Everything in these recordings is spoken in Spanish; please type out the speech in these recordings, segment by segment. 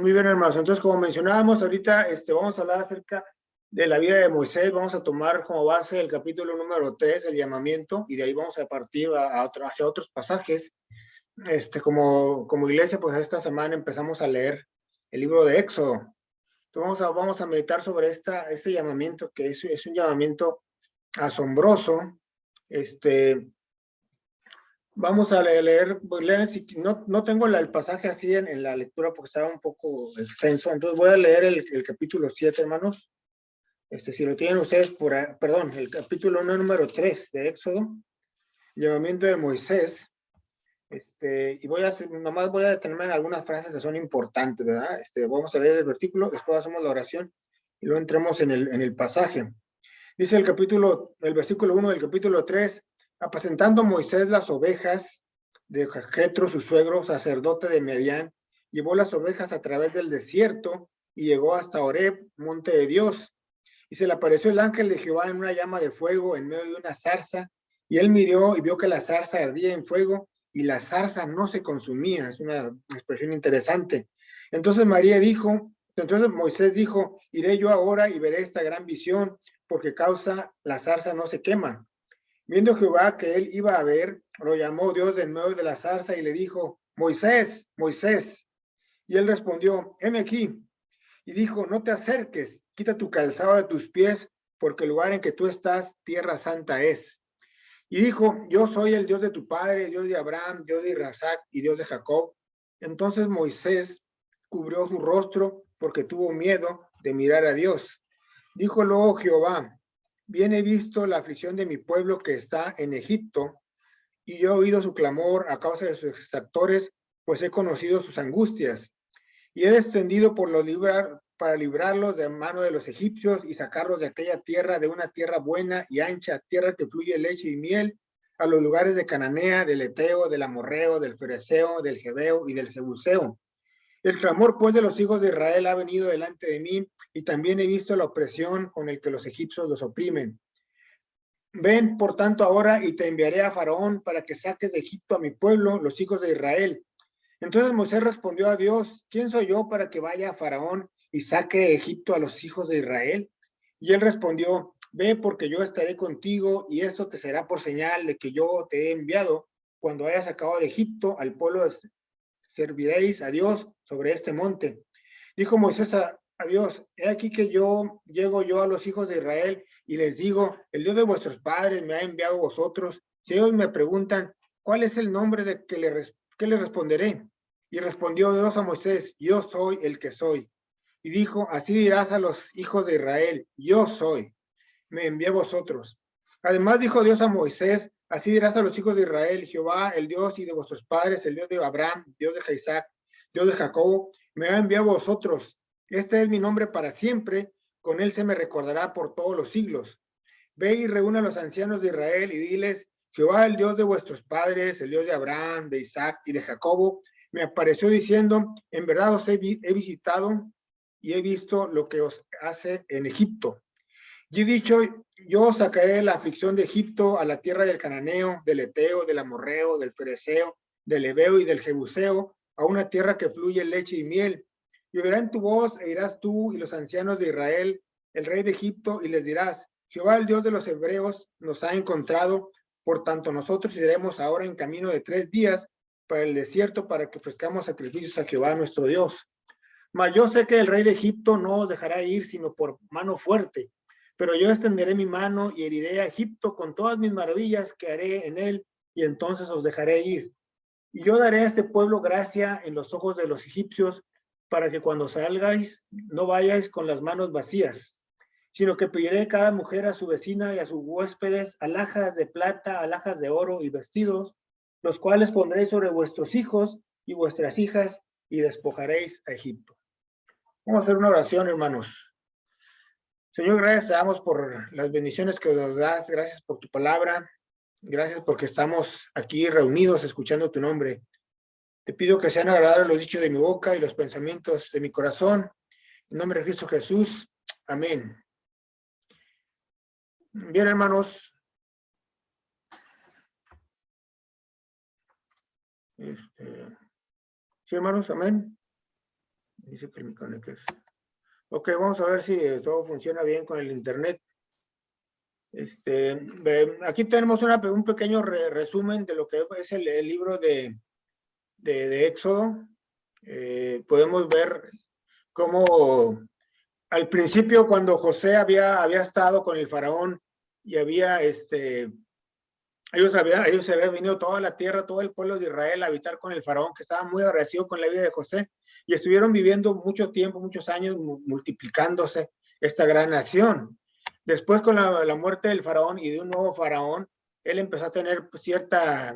Muy bien, hermanos. Entonces, como mencionábamos ahorita, vamos a hablar acerca de la vida de Moisés. Vamos a tomar como base el capítulo número 3, el llamamiento, y de ahí vamos a partir hacia otros pasajes. Como iglesia, pues esta semana empezamos a leer el libro de Éxodo. Entonces, vamos a meditar sobre este llamamiento, que es un llamamiento asombroso. Vamos a leer, no tengo el pasaje así en la lectura porque estaba un poco extenso, entonces voy a leer el capítulo 7, hermanos. Si lo tienen ustedes, perdón, el capítulo número 3 de Éxodo, llamamiento de Moisés. Y nomás voy a detenerme en algunas frases que son importantes, ¿verdad? Vamos a leer el versículo, después hacemos la oración y luego entremos en el pasaje. Dice el versículo 1 del capítulo 3, apacentando Moisés las ovejas de Jetro, su suegro, sacerdote de Medián, llevó las ovejas a través del desierto y llegó hasta Horeb, monte de Dios. Y se le apareció el ángel de Jehová en una llama de fuego en medio de una zarza, y él miró y vio que la zarza ardía en fuego y la zarza no se consumía. Es una expresión interesante. Entonces Moisés dijo, iré yo ahora y veré esta gran visión, porque causa la zarza no se quema. Viendo Jehová que él iba a ver, lo llamó Dios en medio de la zarza y le dijo, Moisés, Moisés. Y él respondió, heme aquí. Y dijo, no te acerques, quita tu calzado de tus pies, porque el lugar en que tú estás, tierra santa es. Y dijo, yo soy el Dios de tu padre, Dios de Abraham, Dios de Isaac y Dios de Jacob. Entonces Moisés cubrió su rostro porque tuvo miedo de mirar a Dios. Dijo luego Jehová, bien he visto la aflicción de mi pueblo que está en Egipto, y yo he oído su clamor a causa de sus extractores, pues he conocido sus angustias. Y he descendido para librarlos de mano de los egipcios y sacarlos de aquella tierra, de una tierra buena y ancha, tierra que fluye leche y miel, a los lugares de Cananea, del Eteo, del Amorreo, del Fereceo, del Jebeo y del Jebuseo. El clamor, pues, de los hijos de Israel ha venido delante de mí, y también he visto la opresión con el que los egipcios los oprimen. Ven, por tanto, ahora y te enviaré a Faraón para que saques de Egipto a mi pueblo, los hijos de Israel. Entonces Moisés respondió a Dios, ¿quién soy yo para que vaya a Faraón y saque de Egipto a los hijos de Israel? Y él respondió, ve porque yo estaré contigo y esto te será por señal de que yo te he enviado. Cuando hayas sacado de Egipto al pueblo, serviréis a Dios sobre este monte. Dijo Moisés a Dios, he aquí que llego yo a los hijos de Israel y les digo, el Dios de vuestros padres me ha enviado a vosotros. Si ellos me preguntan, ¿cuál es el nombre de que les responderé? Y respondió Dios a Moisés, yo soy el que soy. Y dijo, así dirás a los hijos de Israel, yo soy, me envié a vosotros. Además dijo Dios a Moisés, así dirás a los hijos de Israel, Jehová, el Dios y de vuestros padres, el Dios de Abraham, Dios de Isaac, Dios de Jacob, me ha enviado a vosotros. Este es mi nombre para siempre, con él se me recordará por todos los siglos. Ve y reúne a los ancianos de Israel y diles, Jehová, el Dios de vuestros padres, el Dios de Abraham, de Isaac y de Jacobo, me apareció diciendo, en verdad os he visitado y he visto lo que os hace en Egipto. Y he dicho, yo sacaré la aflicción de Egipto a la tierra del Cananeo, del Eteo, del Amorreo, del Fereceo, del Ebeo y del Jebuseo, a una tierra que fluye leche y miel. Y oirán tu voz e irás tú y los ancianos de Israel, el rey de Egipto, y les dirás, Jehová, el Dios de los hebreos, nos ha encontrado, por tanto nosotros iremos ahora en camino de 3 días para el desierto para que ofrezcamos sacrificios a Jehová nuestro Dios. Mas yo sé que el rey de Egipto no os dejará ir sino por mano fuerte, pero yo extenderé mi mano y heriré a Egipto con todas mis maravillas que haré en él, y entonces os dejaré ir. Y yo daré a este pueblo gracia en los ojos de los egipcios, para que cuando salgáis no vayáis con las manos vacías, sino que pediré cada mujer a su vecina y a sus huéspedes alhajas de plata, alhajas de oro y vestidos, los cuales pondréis sobre vuestros hijos y vuestras hijas, y despojaréis a Egipto. Vamos a hacer una oración, hermanos. Señor, gracias te damos por las bendiciones que nos das, gracias por tu palabra, gracias porque estamos aquí reunidos escuchando tu nombre. Te pido que sean agradables los dichos de mi boca y los pensamientos de mi corazón. En nombre de Cristo Jesús. Amén. Bien, hermanos. Sí, hermanos, amén. Dice que mi conexión. Ok, vamos a ver si todo funciona bien con el internet. Aquí tenemos un pequeño resumen de lo que es el libro de Éxodo. Podemos ver cómo al principio, cuando José había estado con el faraón y ellos habían venido toda la tierra, todo el pueblo de Israel a habitar con el faraón, que estaba muy agradecido con la vida de José, y estuvieron viviendo mucho tiempo, muchos años, multiplicándose esta gran nación. Después, con la muerte del faraón y de un nuevo faraón, él empezó a tener cierta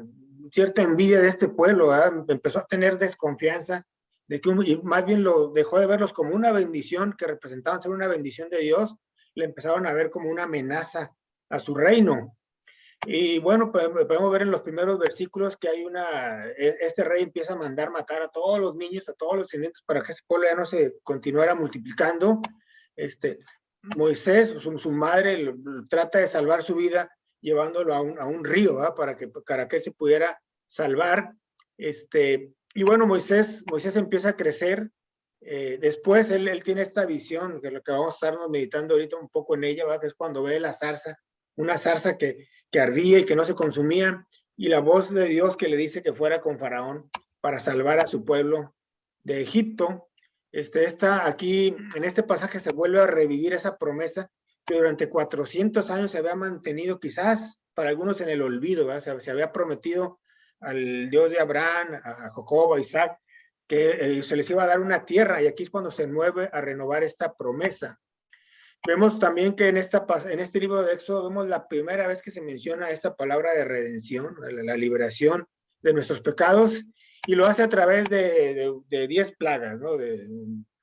envidia de este pueblo, ¿verdad? Empezó a tener desconfianza de que y más bien lo dejó de verlos como una bendición, que representaban ser una bendición de Dios, le empezaron a ver como una amenaza a su reino. Y bueno, podemos ver en los primeros versículos que este rey empieza a mandar matar a todos los niños, a todos los descendientes, para que ese pueblo ya no se continuara multiplicando. Moisés, su madre, trata de salvar su vida llevándolo a un río, ¿verdad? para que él se pudiera salvar. Y bueno, Moisés empieza a crecer. Después él tiene esta visión, que lo que vamos a estarnos meditando ahorita un poco en ella, ¿verdad? Que es cuando ve la zarza, una zarza que ardía y que no se consumía, y la voz de Dios que le dice que fuera con Faraón para salvar a su pueblo de Egipto. Aquí, en este pasaje se vuelve a revivir esa promesa que durante 400 años se había mantenido, quizás para algunos en el olvido, ¿verdad? Se había prometido al Dios de Abraham, a Jacob, a Isaac, que se les iba a dar una tierra, y aquí es cuando se mueve a renovar esta promesa. Vemos también que en este libro de Éxodo vemos la primera vez que se menciona esta palabra de redención, la liberación de nuestros pecados, y lo hace a través de 10 plagas, ¿no? De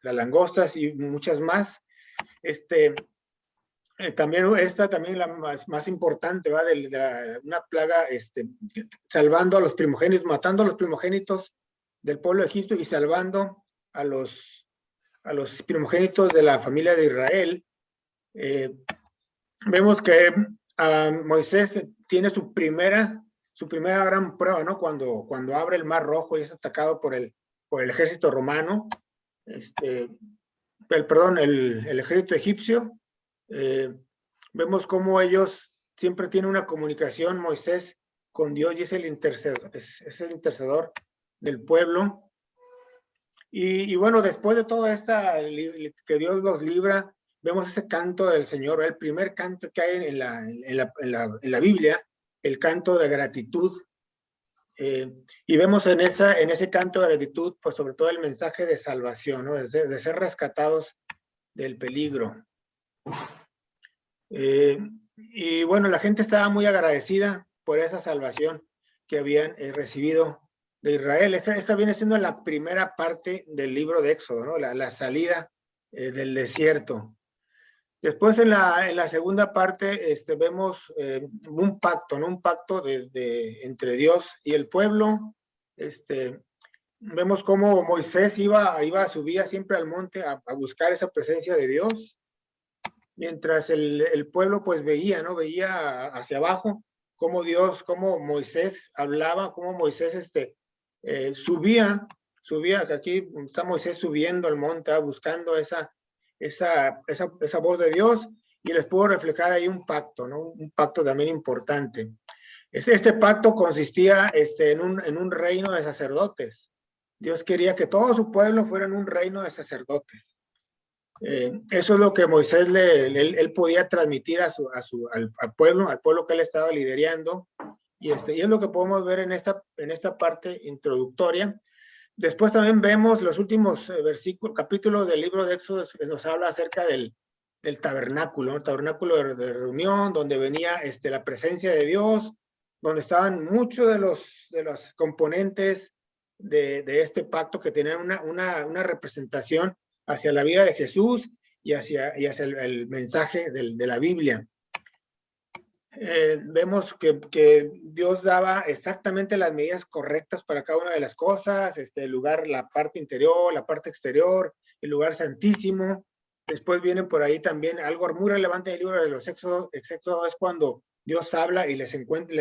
las langostas y muchas más. También la más importante, ¿va? Una plaga salvando a los primogénitos, matando a los primogénitos del pueblo de Egipto y salvando a los primogénitos de la familia de Israel. Vemos que Moisés tiene su primera gran prueba, ¿no? Cuando abre el Mar Rojo y es atacado por el ejército romano, el ejército egipcio. Vemos cómo ellos siempre tienen una comunicación, Moisés, con Dios, y es el intercedor del pueblo. Y bueno, después de toda que Dios los libra, vemos ese canto del Señor, el primer canto que hay en la Biblia, el canto de gratitud. Y vemos en ese canto de gratitud, pues sobre todo el mensaje de salvación, ¿no? de ser rescatados del peligro. Y bueno, la gente estaba muy agradecida por esa salvación que habían recibido de Israel. Esta viene siendo la primera parte del libro de Éxodo, ¿no? La salida del desierto. Después en la segunda parte vemos un pacto, ¿no? Un pacto entre Dios y el pueblo. Vemos cómo Moisés iba a subir siempre al monte a buscar esa presencia de Dios, mientras el pueblo pues veía, ¿no? Veía hacia abajo cómo Moisés hablaba, cómo Moisés subía, que aquí está Moisés subiendo al monte, buscando esa voz de Dios, y les puedo reflejar ahí un pacto, ¿no? Un pacto también importante. Este pacto consistía en un reino de sacerdotes. Dios quería que todo su pueblo fuera un reino de sacerdotes. Eso es lo que Moisés él podía transmitir al pueblo que él estaba liderando, y es lo que podemos ver en esta parte introductoria. Después también vemos los últimos capítulos del libro de Éxodo, que nos habla acerca del tabernáculo, ¿no? El tabernáculo de reunión, donde venía la presencia de Dios, donde estaban muchos de los componentes de este pacto, que tenían una representación hacia la vida de Jesús y hacia el mensaje de la Biblia. Vemos que Dios daba exactamente las medidas correctas para cada una de las cosas, el lugar, la parte interior, la parte exterior, el lugar santísimo. Después vienen por ahí también algo muy relevante del libro de los Éxodos. Éxodo es cuando Dios habla y les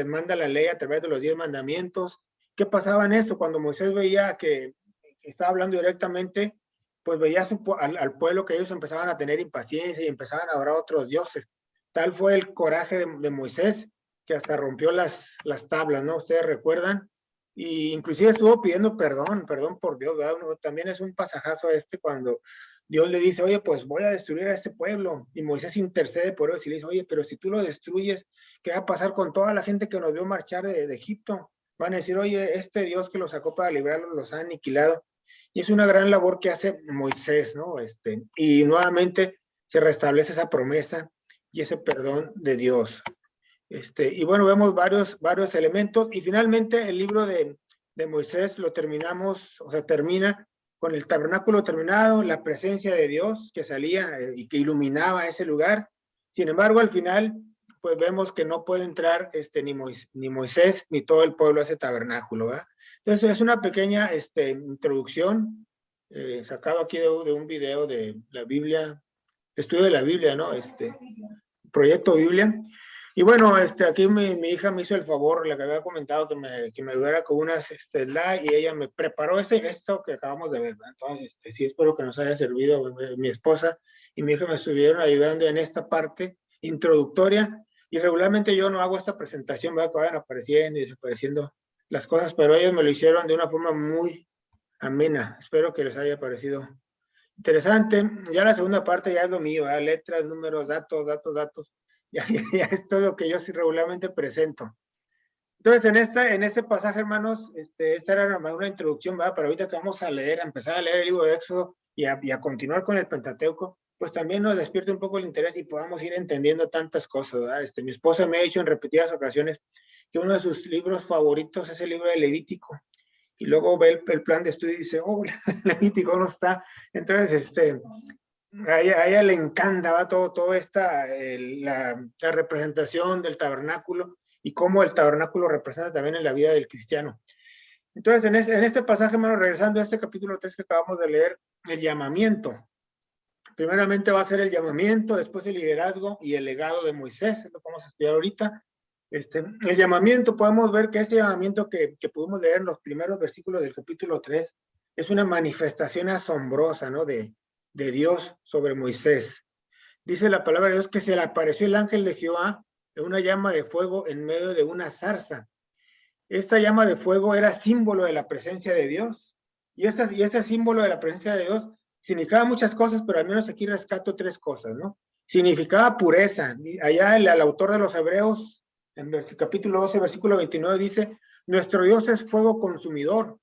manda la ley a través de los 10 mandamientos. ¿Qué pasaba en esto? Cuando Moisés veía que estaba hablando directamente, pues veía al pueblo que ellos empezaban a tener impaciencia y empezaban a adorar a otros dioses. Tal fue el coraje de Moisés, que hasta rompió las tablas, ¿no? Ustedes recuerdan, y inclusive estuvo pidiendo perdón por Dios, ¿verdad? También es un pasajazo cuando Dios le dice, oye, pues voy a destruir a este pueblo, y Moisés intercede por ellos y le dice, oye, pero si tú lo destruyes, ¿qué va a pasar con toda la gente que nos vio marchar de Egipto? Van a decir, oye, este Dios que los sacó para librarlos los ha aniquilado. Y es una gran labor que hace Moisés, ¿no? Y nuevamente se restablece esa promesa y ese perdón de Dios. Y bueno, vemos varios elementos, y finalmente el libro de Moisés lo terminamos, o sea, termina con el tabernáculo terminado, la presencia de Dios que salía y que iluminaba ese lugar. Sin embargo, al final, pues vemos que no puede entrar ni Moisés ni todo el pueblo a ese tabernáculo, ¿verdad? Entonces, es una pequeña introducción, sacado aquí de un video de la Biblia, estudio de la Biblia, ¿no? Proyecto Biblia. Y bueno, aquí mi hija me hizo el favor, la que había comentado que me ayudara con unas slide, y ella me preparó esto que acabamos de ver, ¿verdad? Entonces, sí, espero que nos haya servido. Mi esposa y mi hija me estuvieron ayudando en esta parte introductoria, y regularmente yo no hago esta presentación, ¿verdad? Que vayan apareciendo y desapareciendo las cosas, pero ellos me lo hicieron de una forma muy amena. Espero que les haya parecido interesante. Ya la segunda parte ya es lo mío, ¿verdad? Letras, números, datos. Ya es todo lo que yo sí regularmente presento. Entonces, en este pasaje, hermanos, esta era una introducción, ¿verdad? Pero ahorita que vamos a empezar a leer el libro de Éxodo y a continuar con el Pentateuco, pues también nos despierte un poco el interés y podamos ir entendiendo tantas cosas, ¿verdad? Mi esposa me ha dicho en repetidas ocasiones que uno de sus libros favoritos es el libro de Levítico, y luego ve el plan de estudio y dice, oh, Levítico no está. Entonces, a ella le encanta, va todo la representación del tabernáculo y cómo el tabernáculo representa también en la vida del cristiano. Entonces, en este pasaje, hermano, regresando a este capítulo 3 que acabamos de leer, el llamamiento. Primeramente va a ser el llamamiento, después el liderazgo y el legado de Moisés, es lo que vamos a estudiar ahorita. El llamamiento, podemos ver que ese llamamiento que pudimos leer en los primeros versículos del capítulo 3 es una manifestación asombrosa, ¿no? De Dios sobre Moisés. Dice la palabra de Dios que se le apareció el ángel de Jehová en una llama de fuego en medio de una zarza. Esta llama de fuego era símbolo de la presencia de Dios. Y este símbolo de la presencia de Dios significaba muchas cosas, pero al menos aquí rescato 3 cosas, ¿no? Significaba pureza. Allá el autor de los Hebreos, en el capítulo 12, versículo 29, dice, nuestro Dios es fuego consumidor.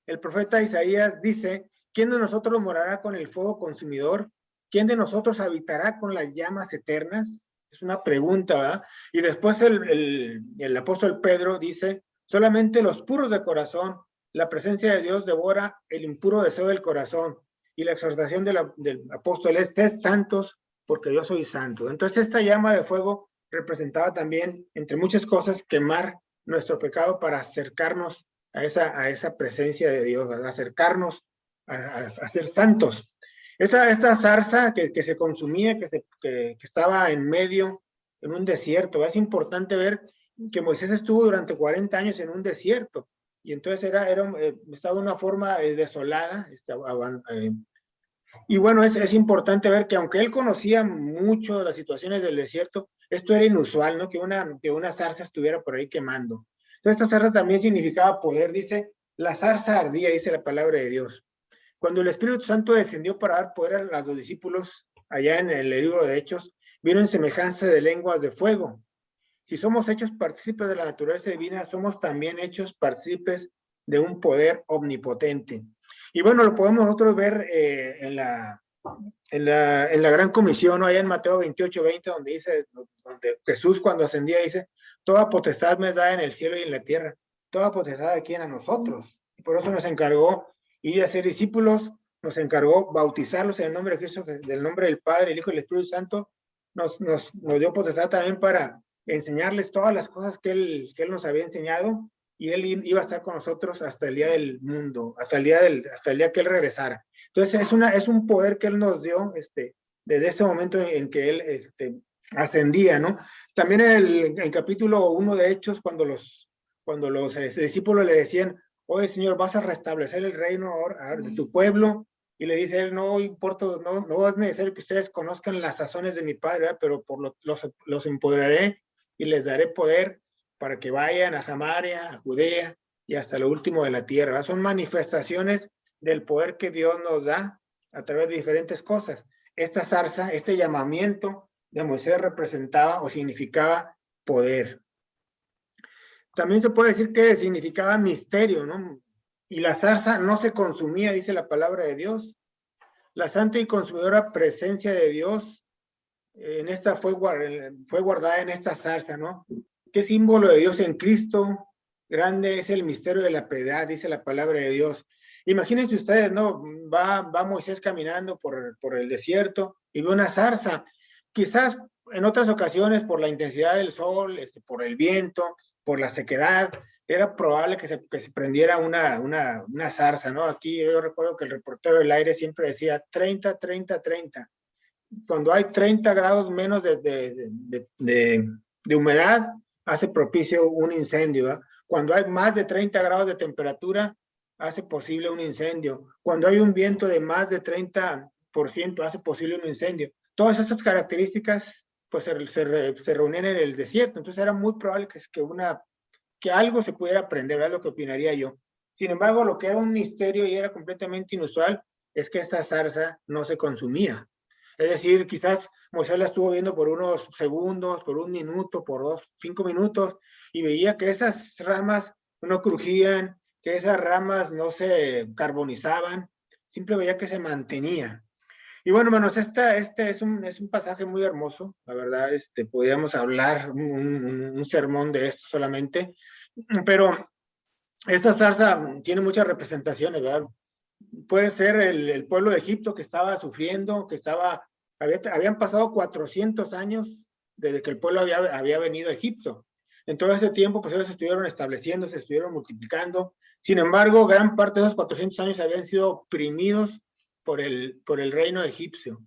El profeta Isaías dice, ¿quién de nosotros morará con el fuego consumidor? ¿Quién de nosotros habitará con las llamas eternas? Es una pregunta, ¿verdad? Y después el apóstol Pedro dice, solamente los puros de corazón, la presencia de Dios devora el impuro deseo del corazón. Y la exhortación del apóstol es, sed santos, porque yo soy santo. Entonces esta llama de fuego representaba también, entre muchas cosas, quemar nuestro pecado para acercarnos a esa presencia de Dios, a acercarnos a ser santos. Esta zarza que se consumía, que estaba en medio, en un desierto. Es importante ver que Moisés estuvo durante 40 años en un desierto, y entonces estaba de una forma desolada. Y bueno, es importante ver que aunque él conocía mucho de las situaciones del desierto, esto era inusual, ¿no? Que una zarza estuviera por ahí quemando. Entonces, esta zarza también significaba poder, dice, la zarza ardía, dice la palabra de Dios. Cuando el Espíritu Santo descendió para dar poder a los discípulos, allá en el libro de Hechos, vieron semejanza de lenguas de fuego. Si somos hechos partícipes de la naturaleza divina, somos también hechos partícipes de un poder omnipotente. Y bueno, lo podemos nosotros ver en la gran comisión, ¿no? Allá en Mateo 28:20, donde Jesús cuando ascendía dice, toda potestad me es dada en el cielo y en la tierra, toda potestad aquí en a nosotros. Y por eso nos encargó ir a ser discípulos, nos encargó bautizarlos en el nombre de Jesús, del nombre del Padre, el Hijo y el Espíritu Santo. Nos dio potestad también para enseñarles todas las cosas que él nos había enseñado, y él iba a estar con nosotros hasta el día del mundo, hasta el día que él regresara. Entonces es un poder que él nos dio desde ese momento en que él ascendía, ¿no? También en el capítulo 1 de Hechos, cuando los discípulos le decían, oye Señor, vas a restablecer el reino ahora de tu pueblo, y le dice él, no importa, no es necesario que ustedes conozcan las sazones de mi Padre, ¿verdad? Pero los empoderaré y les daré poder para que vayan a Samaria, a Judea y hasta lo último de la tierra, ¿verdad? Son manifestaciones del poder que Dios nos da a través de diferentes cosas. Esta zarza, este llamamiento de Moisés representaba o significaba poder. También se puede decir que significaba misterio, ¿no? Y la zarza no se consumía, dice la palabra de Dios. La santa y consumidora presencia de Dios en esta fue guardada en esta zarza, ¿no? ¿Qué símbolo de Dios en Cristo? Grande es el misterio de la piedad, dice la palabra de Dios. Imagínense ustedes, ¿no? Va Moisés caminando por el desierto y ve una zarza. Quizás en otras ocasiones, por la intensidad del sol, por el viento, por la sequedad, era probable que se prendiera una zarza, ¿no? Aquí yo recuerdo que el reportero del aire siempre decía 30, 30, 30. Cuando hay 30 grados menos de humedad, hace propicio un incendio, ¿verdad? Cuando hay más de 30 grados de temperatura, hace posible un incendio. Cuando hay un viento de más de 30%, hace posible un incendio. Todas esas características pues se reunían en el desierto, entonces era muy probable que algo se pudiera prender, ¿verdad? Lo que opinaría yo. Sin embargo, lo que era un misterio y era completamente inusual es que esta zarza no se consumía. Es decir, quizás Moisés la estuvo viendo por unos segundos, por un minuto, por 5 minutos, y veía que esas ramas no crujían, que esas ramas no se carbonizaban, siempre veía que se mantenía. Y bueno, hermanos, este es un pasaje muy hermoso, la verdad, podríamos hablar un sermón de esto solamente, pero esta zarza tiene muchas representaciones, ¿verdad? Puede ser el pueblo de Egipto que estaba sufriendo, habían pasado 400 años desde que el pueblo había venido a Egipto. En todo ese tiempo, pues ellos estuvieron estableciéndose, estuvieron multiplicando. Sin embargo, gran parte de esos 400 años habían sido oprimidos por el reino egipcio.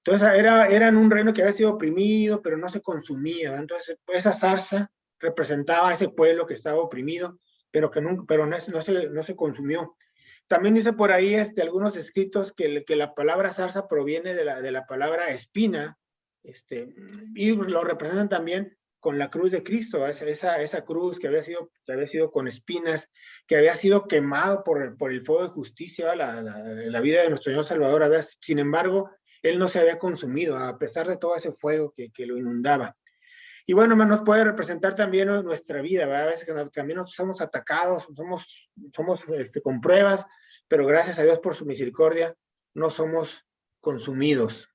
Entonces, eran un reino que había sido oprimido, pero no se consumía. Entonces, esa zarza representaba a ese pueblo que estaba oprimido, pero que no se consumió. También dice por ahí algunos escritos que la palabra zarza proviene de la palabra espina, y lo representan también con la cruz de Cristo, esa cruz que había sido con espinas, que había sido quemado por el fuego de justicia, la vida de nuestro Señor Salvador. Sin embargo, él no se había consumido, a pesar de todo ese fuego que lo inundaba. Y bueno, nos puede representar también nuestra vida, ¿verdad? A veces también nosotros somos atacados, somos con pruebas, pero gracias a Dios por su misericordia no somos consumidos.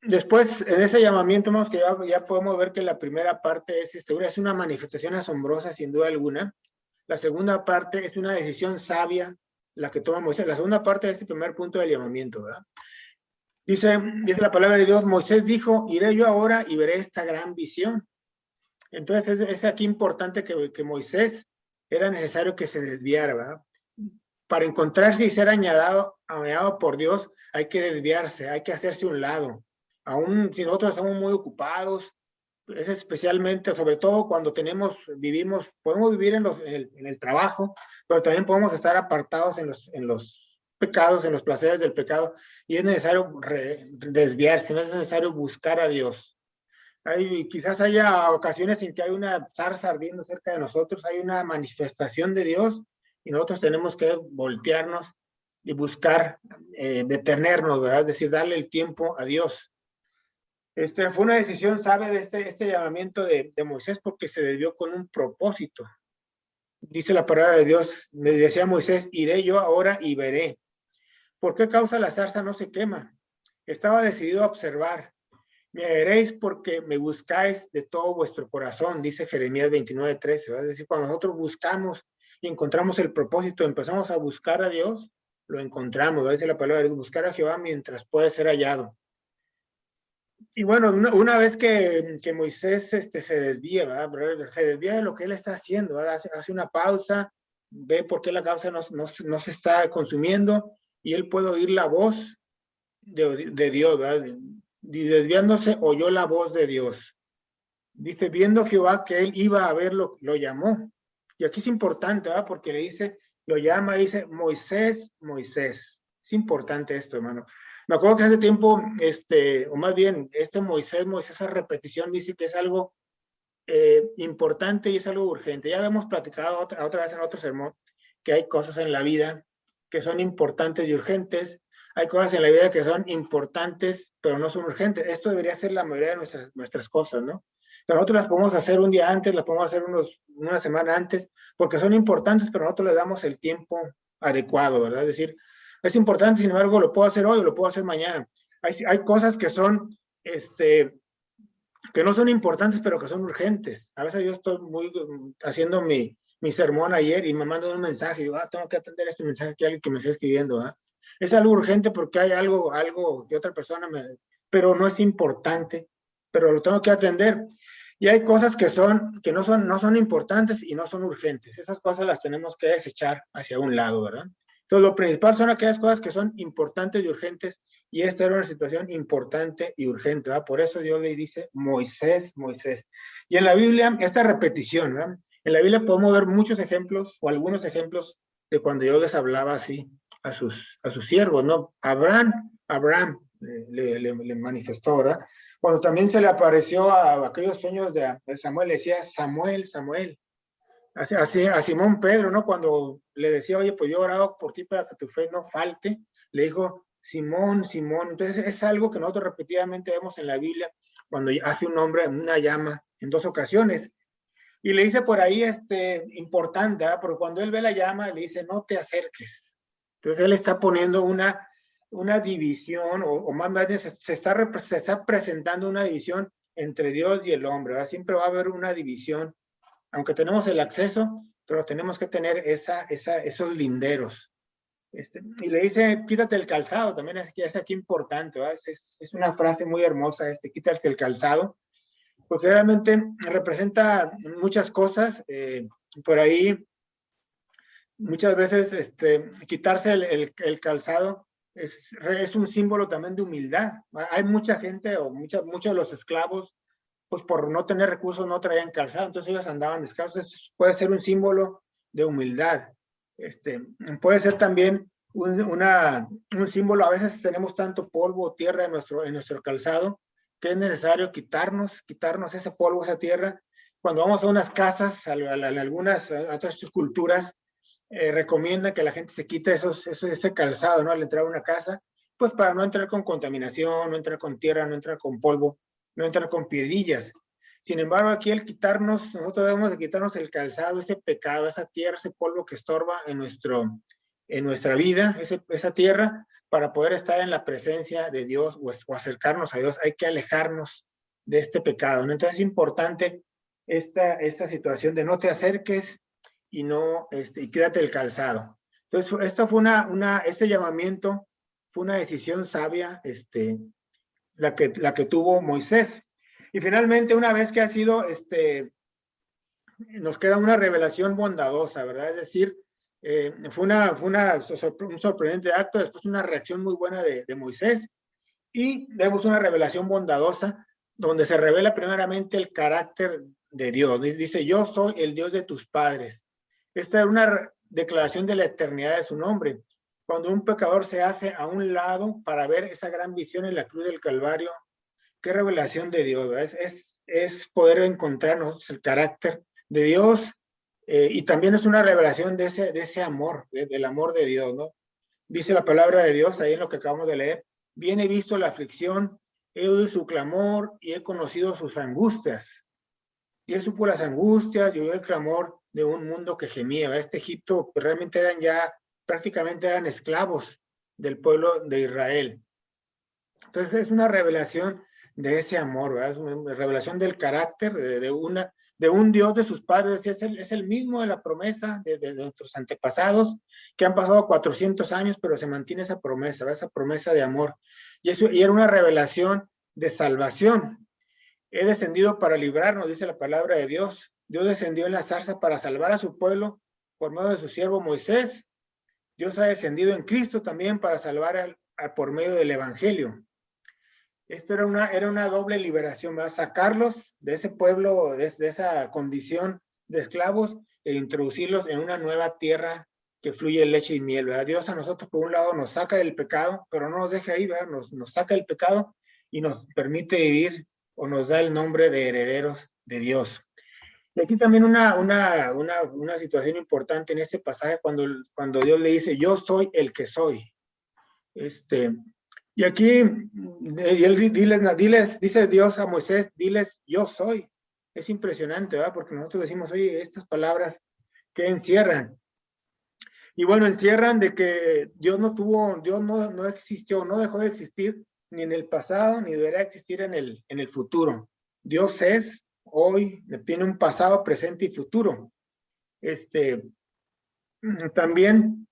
Después, en ese llamamiento, que ya podemos ver que la primera parte es una manifestación asombrosa, sin duda alguna. La segunda parte es una decisión sabia, la que toma Moisés. La segunda parte de este primer punto del llamamiento, ¿verdad? Dice la palabra de Dios, Moisés dijo, iré yo ahora y veré esta gran visión. Entonces es aquí importante que Moisés era necesario que se desviara, ¿verdad? Para encontrarse y ser añadido por Dios, hay que desviarse, hay que hacerse un lado. Aún si nosotros estamos muy ocupados, es especialmente, sobre todo cuando podemos vivir en el trabajo, pero también podemos estar apartados en los pecados, en los placeres del pecado, y es necesario desviarse, no es necesario buscar a Dios. Quizás haya ocasiones en que hay una zarza ardiendo cerca de nosotros, hay una manifestación de Dios, y nosotros tenemos que voltearnos y buscar detenernos, ¿verdad? Es decir, darle el tiempo a Dios. Fue una decisión, sabe, de este llamamiento de Moisés, porque se desvió con un propósito. Dice la palabra de Dios, me decía Moisés, iré yo ahora y veré. ¿Por qué causa la zarza no se quema? Estaba decidido a observar. Me veréis porque me buscáis de todo vuestro corazón, dice Jeremías 29:13. Es decir, cuando nosotros buscamos y encontramos el propósito, empezamos a buscar a Dios, lo encontramos, dice la palabra de Dios, buscar a Jehová mientras puede ser hallado. Y bueno, una vez que Moisés se desvía, ¿verdad? Se desvía de lo que él está haciendo, ¿verdad? Hace una pausa, ve por qué la causa no se está consumiendo, y él puede oír la voz de Dios, ¿verdad? Y desviándose oyó la voz de Dios. Dice, viendo Jehová que él iba a verlo, lo llamó. Y aquí es importante, ¿verdad? Porque le dice lo llama y dice, Moisés, Moisés. Es importante esto, hermano. Me acuerdo que hace tiempo, o más bien, Moisés, esa repetición dice que es algo importante y es algo urgente. Ya habíamos platicado otra vez en otro sermón que hay cosas en la vida que son importantes y urgentes. Hay cosas en la vida que son importantes, pero no son urgentes. Esto debería ser la mayoría de nuestras cosas, ¿no? Pero nosotros las podemos hacer un día antes, las podemos hacer una semana antes, porque son importantes, pero nosotros le damos el tiempo adecuado, ¿verdad? Es decir, es importante, sin embargo, lo puedo hacer hoy o lo puedo hacer mañana. Hay cosas que son, que no son importantes, pero que son urgentes. A veces yo estoy haciendo mi sermón ayer y me mandan un mensaje y digo, tengo que atender este mensaje que alguien que me está escribiendo, ¿ah? Es algo urgente porque hay algo de otra persona, pero no es importante, pero lo tengo que atender. Y hay cosas que no son importantes y no son urgentes. Esas cosas las tenemos que desechar hacia un lado, ¿verdad? Entonces, lo principal son aquellas cosas que son importantes y urgentes, y esta era una situación importante y urgente, ¿verdad? Por eso Dios le dice Moisés, Moisés. Y en la Biblia, esta repetición, ¿verdad? En la Biblia podemos ver muchos ejemplos, o algunos ejemplos, de cuando Dios les hablaba así a sus siervos, ¿no? Abraham le manifestó, ¿verdad? Cuando también se le apareció a aquellos sueños de Samuel, le decía Samuel, Samuel. Así a Simón Pedro, ¿no? Cuando le decía, oye, pues yo he orado por ti para que tu fe no falte, le dijo, Simón, Simón. Entonces es algo que nosotros repetidamente vemos en la Biblia, cuando hace un hombre una llama en 2 ocasiones. Y le dice por ahí, importante, ¿eh? Porque cuando él ve la llama, le dice, no te acerques. Entonces él está poniendo una división, o más bien se está presentando una división entre Dios y el hombre, ¿verdad? Siempre va a haber una división, aunque tenemos el acceso, pero tenemos que tener esos linderos. Y le dice, quítate el calzado, también es aquí importante, ¿verdad? Es una frase muy hermosa, quítate el calzado, porque realmente representa muchas cosas. Por ahí, muchas veces, quitarse el calzado es un símbolo también de humildad. Hay mucha gente, o muchos de los esclavos, pues por no tener recursos no traían calzado, entonces ellos andaban descalzos. Puede ser un símbolo de humildad. Puede ser también un símbolo. A veces tenemos tanto polvo o tierra en nuestro calzado que es necesario quitarnos ese polvo, esa tierra. Cuando vamos a unas casas, algunas otras culturas recomiendan que la gente se quite ese calzado, ¿no? Al entrar a una casa, pues para no entrar con contaminación, no entrar con tierra, no entrar con polvo, no entrar con piedrillas. Sin embargo, aquí nosotros debemos de quitarnos el calzado, ese pecado, esa tierra, ese polvo que estorba en nuestra vida, esa tierra, para poder estar en la presencia de Dios o acercarnos a Dios. Hay que alejarnos de este pecado, ¿no? Entonces es importante esta situación de no te acerques y y quédate el calzado. Entonces, esto fue este llamamiento fue una decisión sabia, la que tuvo Moisés. Y finalmente, una vez que ha sido, nos queda una revelación bondadosa, ¿verdad? Es decir, fue un sorprendente acto, después una reacción muy buena de Moisés, y vemos una revelación bondadosa, donde se revela primeramente el carácter de Dios. Dice, yo soy el Dios de tus padres. Esta es una declaración de la eternidad de su nombre. Cuando un pecador se hace a un lado para ver esa gran visión en la cruz del Calvario, qué revelación de Dios, ¿verdad? Es poder encontrar nosotros el carácter de Dios, y también es una revelación de ese amor, del amor de Dios, ¿no? Dice la palabra de Dios ahí en lo que acabamos de leer, bien he visto la aflicción, he oído su clamor y he conocido sus angustias. Y él supo las angustias y oyó el clamor de un mundo que gemía. Egipto pues, realmente prácticamente eran esclavos del pueblo de Israel. Entonces es una revelación de ese amor, ¿verdad? Es una revelación del carácter de un Dios de sus padres. Es el mismo de la promesa de nuestros antepasados, que han pasado 400 años, pero se mantiene esa promesa, ¿verdad? Esa promesa de amor. Y era una revelación de salvación. He descendido para librarnos, dice la palabra de Dios. Dios descendió en la zarza para salvar a su pueblo por medio de su siervo Moisés. Dios ha descendido en Cristo también para salvar por medio del evangelio. Esto era una doble liberación, ¿verdad? Sacarlos de ese pueblo, de esa condición de esclavos, e introducirlos en una nueva tierra que fluye leche y miel, ¿verdad? Dios a nosotros por un lado nos saca del pecado, pero no nos deja ahí, ¿verdad? Nos saca del pecado y nos permite vivir o nos da el nombre de herederos de Dios. Y aquí también una situación importante en este pasaje cuando Dios le dice, yo soy el que soy. Y aquí dice Dios a Moisés, diles, yo soy. Es impresionante, ¿verdad? Porque nosotros decimos, oye, estas palabras, ¿qué encierran? Y bueno, encierran de que Dios no existió, no dejó de existir ni en el pasado, ni deberá existir en el futuro. Dios es, hoy, tiene un pasado, presente y futuro. También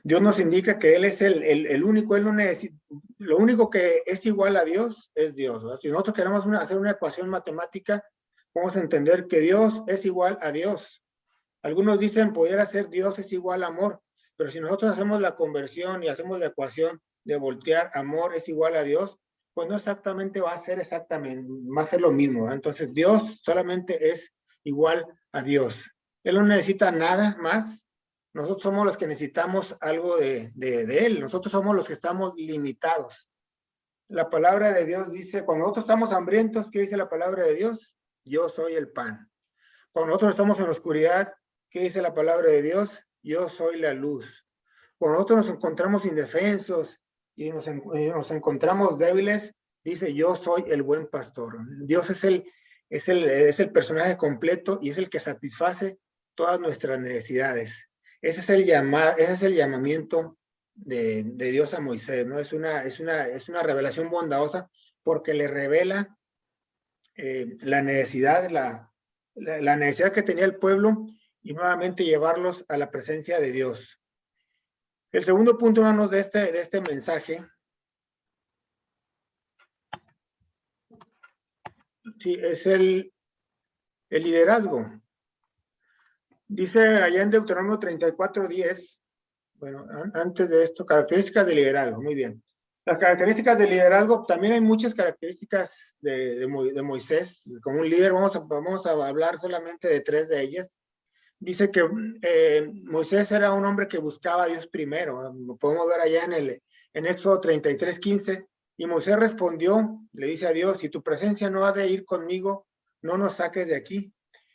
Dios nos indica que Él es el único, Él no necesita, lo único que es igual a Dios es Dios, ¿verdad? Si nosotros queremos hacer una ecuación matemática, vamos a entender que Dios es igual a Dios. Algunos dicen poder hacer Dios es igual a amor, pero si nosotros hacemos la conversión y hacemos la ecuación de voltear amor es igual a Dios, pues no exactamente va a ser lo mismo, ¿verdad? Entonces Dios solamente es igual a Dios. Él no necesita nada más. Nosotros somos los que necesitamos algo de Él. Nosotros somos los que estamos limitados. La palabra de Dios dice, cuando nosotros estamos hambrientos, ¿qué dice la palabra de Dios? Yo soy el pan. Cuando nosotros estamos en la oscuridad, ¿qué dice la palabra de Dios? Yo soy la luz. Cuando nosotros nos encontramos indefensos y nos encontramos débiles, dice, yo soy el buen pastor. Dios es el personaje completo y es el que satisface todas nuestras necesidades. Ese es el llamamiento de Dios a Moisés, ¿no? Es una revelación bondadosa porque le revela la necesidad, la necesidad que tenía el pueblo y nuevamente llevarlos a la presencia de Dios. El segundo punto, hermanos, de este mensaje, sí, es el liderazgo. Dice allá en Deuteronomio 34:10, bueno, antes de esto, características de liderazgo, muy bien. Las características de liderazgo, también hay muchas características de Moisés, como un líder, vamos a hablar solamente de 3 de ellas. Dice que Moisés era un hombre que buscaba a Dios primero. Lo podemos ver allá en Éxodo 33:15. Y Moisés respondió, le dice a Dios, si tu presencia no ha de ir conmigo, no nos saques de aquí.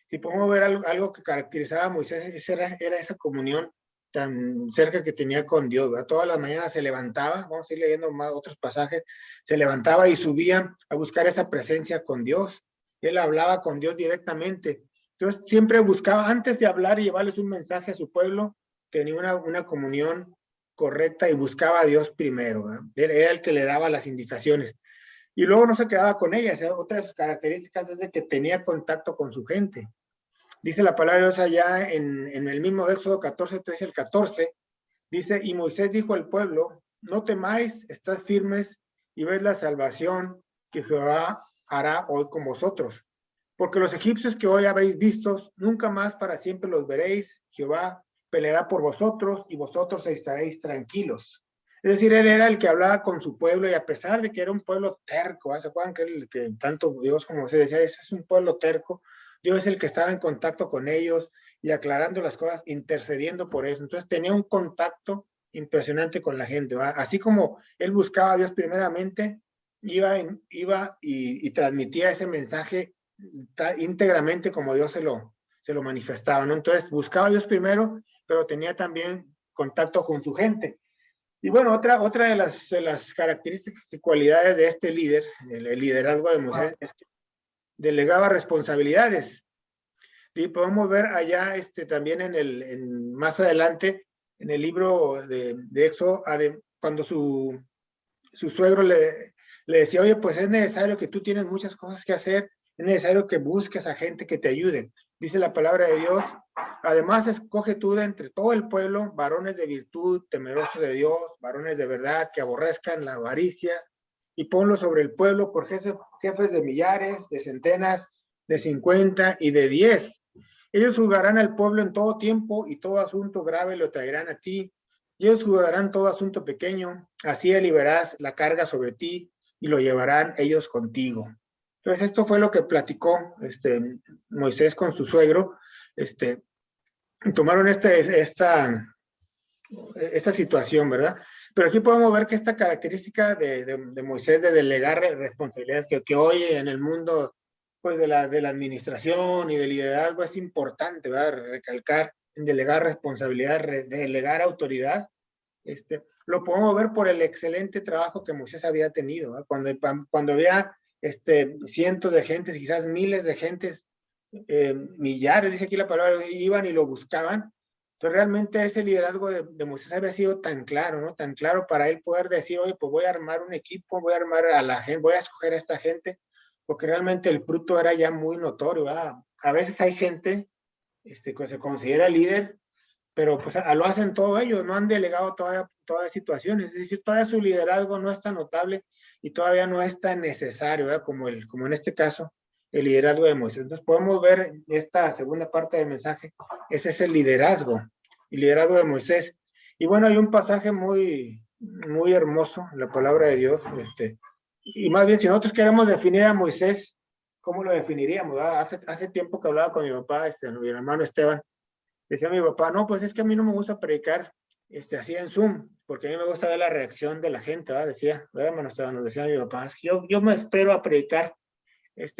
Si podemos ver algo que caracterizaba a Moisés, era esa comunión tan cerca que tenía con Dios, ¿verdad? Todas las mañanas se levantaba, vamos a ir leyendo más otros pasajes, se levantaba y subía a buscar esa presencia con Dios. Él hablaba con Dios directamente. Entonces siempre buscaba, antes de hablar y llevarles un mensaje a su pueblo, tenía una comunión correcta y buscaba a Dios primero, ¿verdad? Él era el que le daba las indicaciones. Y luego no se quedaba con ellas. Otra de sus características es de que tenía contacto con su gente. Dice la palabra de Dios allá en el mismo Éxodo 14:13 al 14, dice, y Moisés dijo al pueblo, no temáis, estad firmes y ved la salvación que Jehová hará hoy con vosotros. Porque los egipcios que hoy habéis vistos, nunca más para siempre los veréis. Jehová peleará por vosotros y vosotros estaréis tranquilos. Es decir, él era el que hablaba con su pueblo y a pesar de que era un pueblo terco, ¿se acuerdan que tanto Dios como se decía, ese es un pueblo terco? Dios es el que estaba en contacto con ellos y aclarando las cosas, intercediendo por eso. Entonces tenía un contacto impresionante con la gente, ¿va? Así como él buscaba a Dios primeramente, iba y transmitía ese mensaje íntegramente como Dios se lo manifestaba, ¿no? Entonces buscaba a Dios primero, pero tenía también contacto con su gente. Y bueno, otra de las características y cualidades de este líder, el liderazgo de Moisés, es que delegaba responsabilidades. Y podemos ver allá también más adelante en el libro de Éxodo, cuando su suegro le decía, oye, pues es necesario que tú tienes muchas cosas que hacer, es necesario que busques a gente que te ayude. Dice la palabra de Dios, además escoge tú de entre todo el pueblo varones de virtud, temerosos de Dios, varones de verdad, que aborrezcan la avaricia, y ponlo sobre el pueblo por jefes de millares, de centenas, de 50 y de 10. Ellos juzgarán al pueblo en todo tiempo y todo asunto grave lo traerán a ti. Y ellos juzgarán todo asunto pequeño, así aliviarás la carga sobre ti y lo llevarán ellos contigo. Entonces esto fue lo que platicó Moisés con su suegro. Tomaron esta esta situación, ¿verdad? Pero aquí podemos ver que esta característica de Moisés de delegar responsabilidades que hoy en el mundo pues de la administración y del liderazgo es importante, ¿verdad? Recalcar en delegar responsabilidad, delegar autoridad. Lo podemos ver por el excelente trabajo que Moisés había tenido, ¿verdad? Cuando había cientos de gentes, quizás miles de gentes, millares, dice aquí la palabra, iban y lo buscaban. Entonces realmente ese liderazgo de Moisés había sido tan claro, ¿no? Tan claro para él poder decir, oye, pues voy a armar un equipo, voy a armar a la gente, voy a escoger a esta gente, porque realmente el fruto era ya muy notorio, ¿verdad? A veces hay gente que se considera líder, pero pues lo hacen todos ellos, no han delegado todas las situaciones, es decir, todavía su liderazgo no es tan notable y todavía no es tan necesario, ¿verdad? Como en este caso, el liderazgo de Moisés. Entonces podemos ver esta segunda parte del mensaje, ese es el liderazgo de Moisés. Y bueno, hay un pasaje muy, muy hermoso en la palabra de Dios, y más bien si nosotros queremos definir a Moisés, ¿cómo lo definiríamos? Hace tiempo que hablaba con mi papá, mi hermano Esteban, decía mi papá, no, pues es que a mí no me gusta predicar así en Zoom, porque a mí me gusta ver la reacción de la gente, ¿verdad? Decía, ¿verdad, hermano Esteban? Nos decía mi papá, es que yo me espero a predicar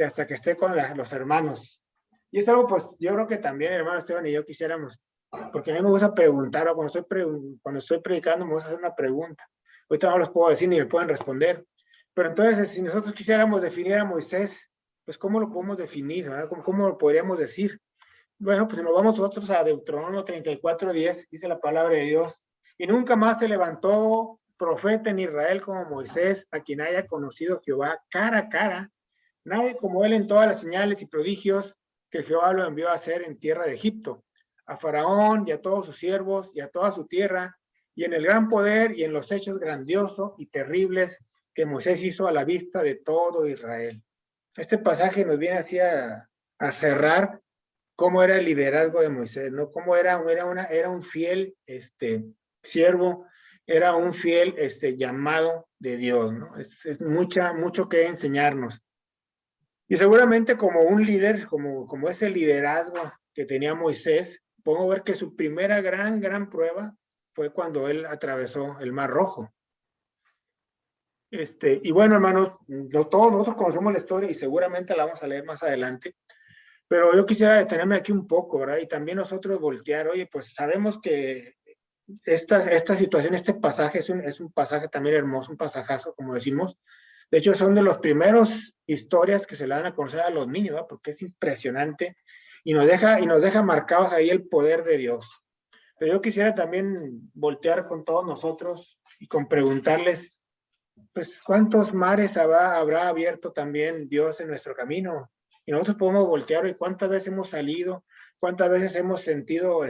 hasta que esté con los hermanos. Y es algo, pues, yo creo que también, hermano Esteban y yo quisiéramos, porque a mí me gusta preguntar, o cuando estoy predicando me gusta hacer una pregunta. Ahorita no los puedo decir ni me pueden responder. Pero entonces, si nosotros quisiéramos definir a Moisés, pues, ¿cómo lo podemos definir? ¿Verdad? ¿Cómo lo podríamos decir? Bueno, pues nos vamos nosotros a Deuteronomio 34:10, dice la palabra de Dios. Y nunca más se levantó profeta en Israel como Moisés, a quien haya conocido Jehová cara a cara. Nadie como él en todas las señales y prodigios que Jehová lo envió a hacer en tierra de Egipto. A Faraón y a todos sus siervos y a toda su tierra, y en el gran poder y en los hechos grandiosos y terribles que Moisés hizo a la vista de todo Israel. Este pasaje nos viene así a cerrar cómo era el liderazgo de Moisés, ¿no? Cómo era un fiel siervo, era un fiel llamado de Dios, ¿no? Es mucho que enseñarnos. Y seguramente como un líder, como ese liderazgo que tenía Moisés, podemos ver que su primera gran prueba fue cuando él atravesó el Mar Rojo. Y bueno, hermanos, todos nosotros conocemos la historia y seguramente la vamos a leer más adelante. Pero yo quisiera detenerme aquí un poco, ¿verdad? Y también nosotros voltear, oye, pues sabemos que esta situación, este pasaje es un pasaje también hermoso, un pasajazo, como decimos. De hecho, son de los primeros historias que se le dan a conocer a los niños, ¿verdad? Porque es impresionante y nos deja marcados ahí el poder de Dios. Pero yo quisiera también voltear con todos nosotros y con preguntarles, pues, ¿cuántos mares habrá abierto también Dios en nuestro camino? Y nosotros podemos voltear y cuántas veces hemos salido, cuántas veces hemos sentido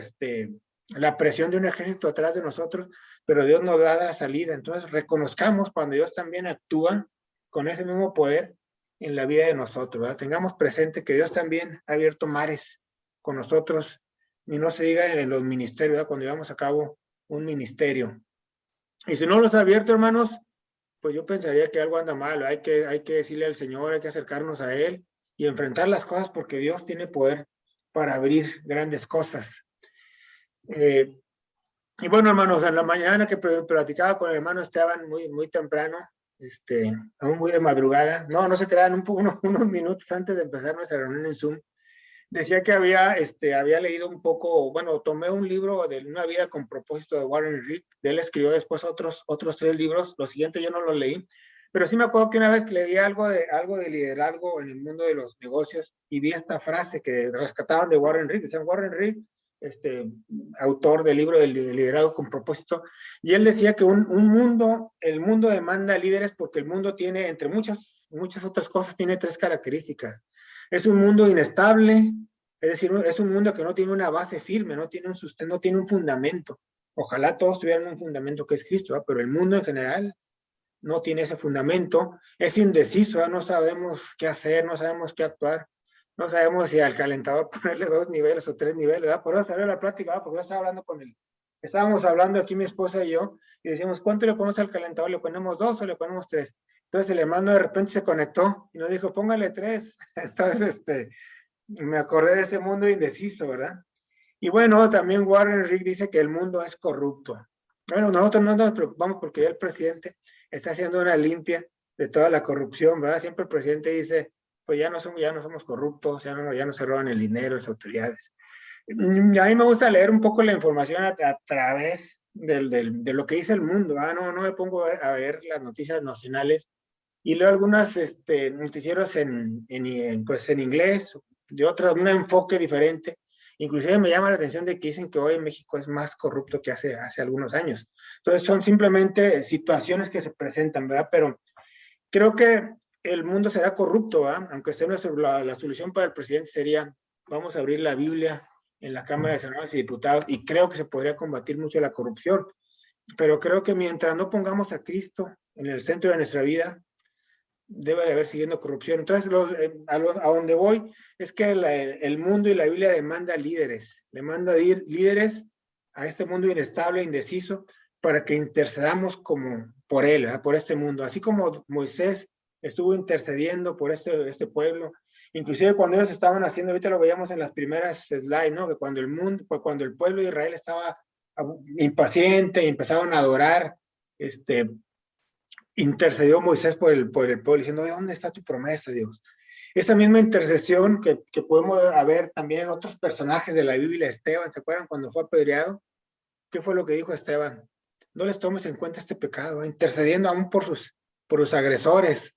la presión de un ejército atrás de nosotros, pero Dios nos da la salida. Entonces reconozcamos cuando Dios también actúa con ese mismo poder en la vida de nosotros, ¿verdad? Tengamos presente que Dios también ha abierto mares con nosotros, y no se diga en los ministerios, ¿verdad? Cuando llevamos a cabo un ministerio. Y si no los ha abierto, hermanos, pues yo pensaría que algo anda mal. Hay que decirle al Señor, hay que acercarnos a Él y enfrentar las cosas porque Dios tiene poder para abrir grandes cosas. Eh, y bueno, hermanos, en la mañana que platicaba con el hermano Esteban muy, muy temprano, aún muy de madrugada, no se crean, unos minutos antes de empezar nuestra reunión en Zoom, decía que había leído un poco, bueno, tomé un libro de Una vida con propósito de Warren Reed, de él escribió después otros 3 libros, los siguientes yo no los leí, pero sí me acuerdo que una vez leí algo de liderazgo en el mundo de los negocios y vi esta frase que rescataban de Warren Reed, decían Warren Reed, autor del libro de liderazgo con propósito, y él decía que el mundo demanda líderes porque el mundo tiene, entre muchas otras cosas, tiene 3 características. Es un mundo inestable, es decir, es un mundo que no tiene una base firme, no tiene no tiene un fundamento. Ojalá todos tuvieran un fundamento que es Cristo, ¿eh? Pero el mundo en general no tiene ese fundamento, es indeciso, ¿eh? No sabemos qué hacer, no sabemos qué actuar, no sabemos si al calentador ponerle 2 niveles o 3 niveles, ¿verdad? Por eso salió la plática, ¿verdad? Porque yo estaba hablando con él. Estábamos hablando aquí mi esposa y yo, y decíamos, ¿cuánto le ponemos al calentador? ¿Le ponemos 2 o le ponemos 3? Entonces el hermano de repente se conectó y nos dijo, póngale 3. Entonces, me acordé de este mundo indeciso, ¿verdad? Y bueno, también Warren Rick dice que el mundo es corrupto. Bueno, nosotros no nos preocupamos porque ya el presidente está haciendo una limpia de toda la corrupción, ¿verdad? Siempre el presidente dice, pues ya no somos corruptos, ya no se roban el dinero las autoridades. A mí me gusta leer un poco la información a través de lo que dice el mundo. No me pongo a ver las noticias nacionales y leo algunos noticieros pues en inglés, de un enfoque diferente. Inclusive me llama la atención de que dicen que hoy en México es más corrupto que hace algunos años. Entonces son simplemente situaciones que se presentan, ¿verdad? Pero creo que el mundo será corrupto, ¿verdad? Aunque esté la solución para el presidente sería, vamos a abrir la Biblia en la Cámara de Senadores y Diputados, y creo que se podría combatir mucho la corrupción. Pero creo que mientras no pongamos a Cristo en el centro de nuestra vida, debe de haber siguiendo corrupción. Entonces, a donde voy es que el mundo y la Biblia demanda líderes, demanda ir líderes a este mundo inestable, indeciso, para que intercedamos como por él, ¿verdad? Por este mundo. Así como Moisés estuvo intercediendo por este pueblo, inclusive cuando ellos estaban haciendo, ahorita lo veíamos en las primeras slides, ¿no? Que cuando el pueblo de Israel estaba impaciente y empezaban a adorar, intercedió Moisés por el pueblo, diciendo, ¿dónde está tu promesa, Dios? Esa misma intercesión que podemos ver también en otros personajes de la Biblia, Esteban, ¿se acuerdan cuando fue apedreado? ¿Qué fue lo que dijo Esteban? No les tomes en cuenta este pecado, intercediendo aún por sus agresores.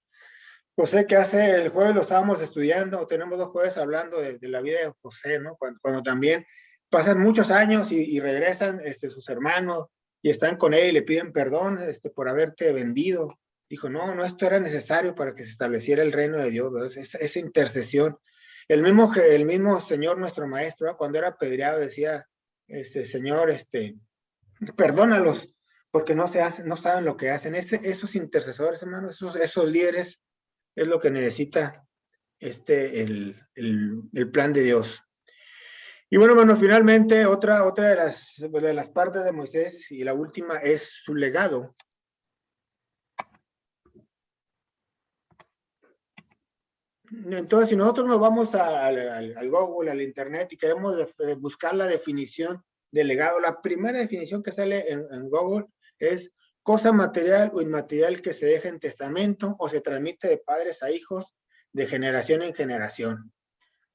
José, que hace el jueves lo estábamos estudiando, tenemos 2 jueves hablando de la vida de José, ¿no? Cuando también pasan muchos años y regresan sus hermanos y están con él y le piden perdón por haberte vendido. Dijo, no, esto era necesario para que se estableciera el reino de Dios, ¿verdad? Esa intercesión. El mismo Señor, nuestro Maestro, ¿verdad? Cuando era apedreado, decía, Señor, perdónalos, porque no saben lo que hacen. Esos intercesores, hermanos, esos líderes, es lo que necesita el plan de Dios. Y bueno, hermanos, finalmente otra de las partes de Moisés y la última es su legado. Entonces, si nosotros nos vamos al Google, al Internet y queremos buscar la definición de legado, la primera definición que sale en Google es cosa material o inmaterial que se deja en testamento o se transmite de padres a hijos de generación en generación.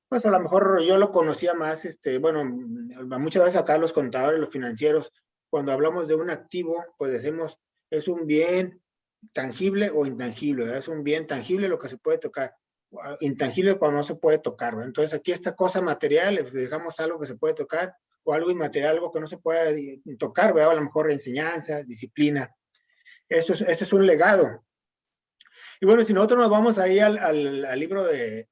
Pues a lo mejor yo lo conocía más, bueno, muchas veces acá los contadores, los financieros, cuando hablamos de un activo, pues decimos, es un bien tangible o intangible, ¿verdad? Es un bien tangible lo que se puede tocar, intangible cuando no se puede tocar, ¿verdad? Entonces aquí esta cosa material, pues dejamos algo que se puede tocar, o algo inmaterial, algo que no se puede tocar, ¿verdad? A lo mejor enseñanza, disciplina. Este es un legado. Y bueno, si nosotros nos vamos ahí al libro de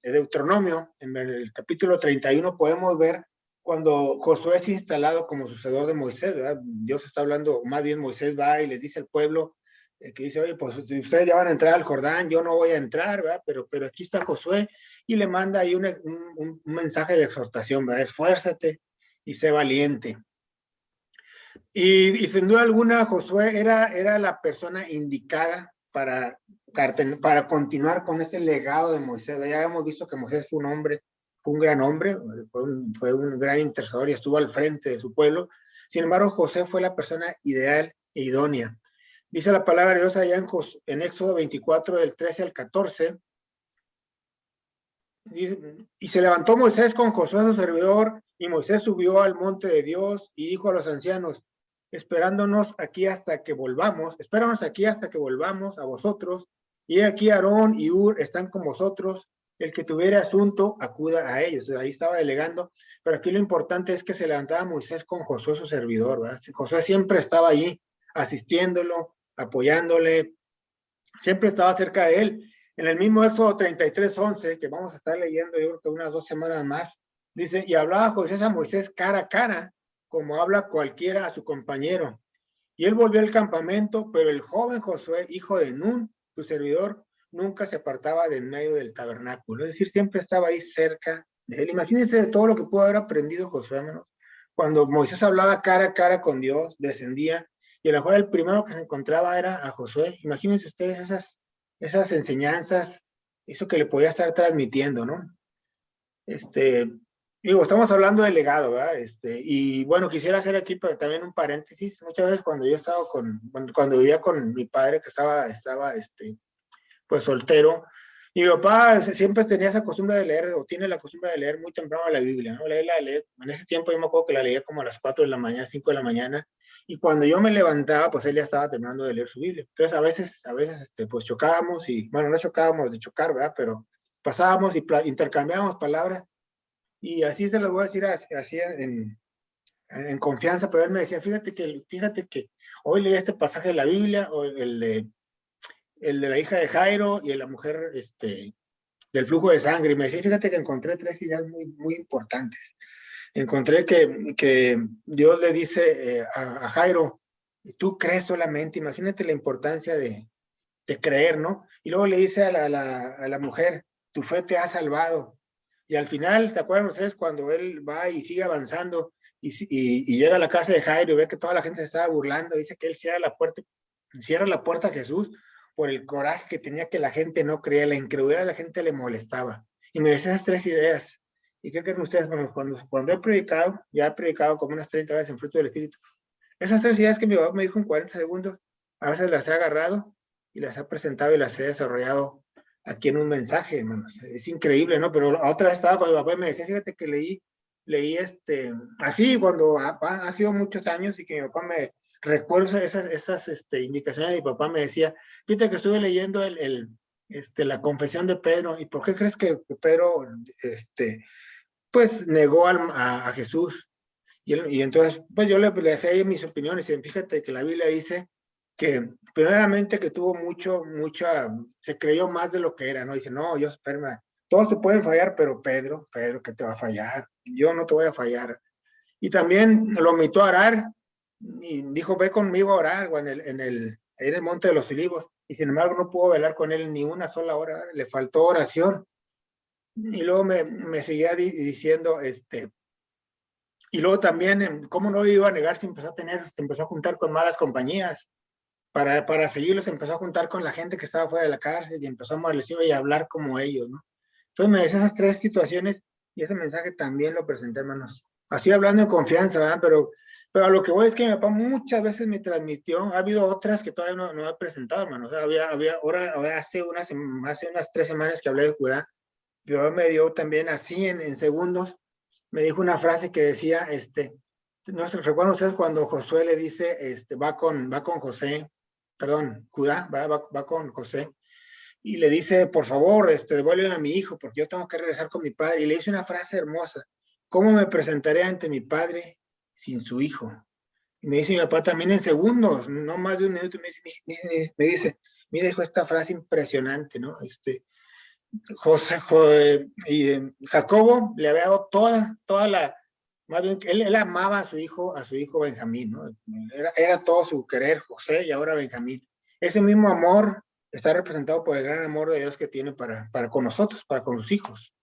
Deuteronomio, en el capítulo 31, podemos ver cuando Josué es instalado como sucesor de Moisés, ¿verdad? Dios está hablando, más bien Moisés va y les dice al pueblo, que dice, oye, pues si ustedes ya van a entrar al Jordán, yo no voy a entrar, ¿verdad? Pero aquí está Josué y le manda ahí un mensaje de exhortación, ¿verdad? Esfuérzate y sé valiente. Y sin duda alguna, Josué era la persona indicada para continuar con ese legado de Moisés. Ya hemos visto que Moisés fue un gran hombre, fue un gran intercesor y estuvo al frente de su pueblo. Sin embargo, José fue la persona ideal e idónea. Dice la palabra de Dios allá en Éxodo 24, del 13 al 14. Y se levantó Moisés con Josué su servidor, y Moisés subió al monte de Dios y dijo a los ancianos, espéranos aquí hasta que volvamos a vosotros, y aquí Aarón y Ur están con vosotros, el que tuviera asunto, acuda a ellos. Ahí estaba delegando, pero aquí lo importante es que se levantaba Moisés con Josué su servidor, ¿verdad? Josué siempre estaba allí, asistiéndolo, apoyándole, siempre estaba cerca de él. En el mismo Éxodo 33:11, que vamos a estar leyendo yo creo que unas 2 semanas más, dice, y hablaba José a Moisés cara a cara, como habla cualquiera a su compañero. Y él volvió al campamento, pero el joven Josué, hijo de Nun, su servidor, nunca se apartaba de en medio del tabernáculo. Es decir, siempre estaba ahí cerca de él. Imagínense de todo lo que pudo haber aprendido Josué, hermanos. Cuando Moisés hablaba cara a cara con Dios, descendía, y a lo mejor el primero que se encontraba era a Josué. Imagínense ustedes esas enseñanzas, eso que le podía estar transmitiendo, ¿no? Digo, estamos hablando de legado, ¿verdad? Y bueno, quisiera hacer aquí también un paréntesis. Muchas veces cuando yo estaba cuando vivía con mi padre, que estaba pues soltero, y mi papá siempre tenía esa costumbre de leer, o tiene la costumbre de leer muy temprano la Biblia, ¿no? Leer. En ese tiempo yo me acuerdo que la leía como a las 4 de la mañana, 5 de la mañana, y cuando yo me levantaba, pues él ya estaba terminando de leer su Biblia. Entonces a veces, pues chocábamos, y bueno, no chocábamos de chocar, ¿verdad? Pero pasábamos y intercambiábamos palabras, y así se lo voy a decir así en confianza, pero él me decía, fíjate que hoy leí este pasaje de la Biblia, o el de la hija de Jairo y de la mujer del flujo de sangre. Y me decía, fíjate que encontré tres ideas muy, muy importantes. Encontré que Dios le dice a Jairo, tú crees solamente, imagínate la importancia de creer, ¿no? Y luego le dice a la mujer, tu fe te ha salvado. Y al final, ¿te acuerdan ustedes cuando él va y sigue avanzando y llega a la casa de Jairo y ve que toda la gente se estaba burlando? Dice que él cierra la puerta a Jesús por el coraje que tenía, que la gente no creía, la incredulidad de la gente le molestaba. Y me decía esas tres ideas. ¿Y qué creen ustedes? Bueno, cuando he predicado, ya he predicado como unas 30 veces en Fruto del Espíritu, esas tres ideas que mi papá me dijo en 40 segundos, a veces las he agarrado y las he presentado y las he desarrollado aquí en un mensaje, hermanos. Es increíble, ¿no? Pero otra vez estaba con mi papá y me decía, fíjate que leí así cuando ha sido muchos años, y que mi papá me recuerdo esas indicaciones de mi papá. Me decía, fíjate que estuve leyendo la confesión de Pedro. ¿Y por qué crees que Pedro, pues negó a Jesús? Y entonces, pues yo le dejé mis opiniones, y fíjate que la Biblia dice que primeramente que tuvo se creyó más de lo que era, ¿no? Dice, no, yo, espérame, todos te pueden fallar, pero Pedro, ¿qué te va a fallar? Yo no te voy a fallar. Y también lo invitó a orar, y dijo, ve conmigo a orar, o ahí en el Monte de los Olivos, y sin embargo no pudo velar con él ni una sola hora, le faltó oración. Y luego me seguía diciendo, y luego también, ¿cómo no iba a negar? Se empezó a juntar con malas compañías. Para seguirlos, se empezó a juntar con la gente que estaba fuera de la cárcel, y empezó a maldecir y a hablar como ellos, ¿no? Entonces me decía esas tres situaciones, y ese mensaje también lo presenté, hermanos. Así hablando en confianza, ¿verdad? Pero a lo que voy es que mi papá muchas veces me transmitió. Ha habido otras que todavía no he presentado, hermanos. O sea, ahora hace unas 3 semanas que hablé de Judá, mi papá me dio también así en segundos, me dijo una frase que decía, no sé, ¿recuerdan ustedes cuando Josué le dice, va con José, perdón, Judá, va con José, y le dice, por favor, devuélveme a mi hijo, porque yo tengo que regresar con mi padre? Y le dice una frase hermosa: ¿cómo me presentaré ante mi padre sin su hijo? Y me dice mi papá también en segundos, no más de un minuto, me dice, mira, hijo, esta frase impresionante, ¿no? Jacobo le había dado más bien, él amaba a su hijo Benjamín, ¿no? Era todo su querer, José, y ahora Benjamín. Ese mismo amor está representado por el gran amor de Dios que tiene para con nosotros, para con sus hijos.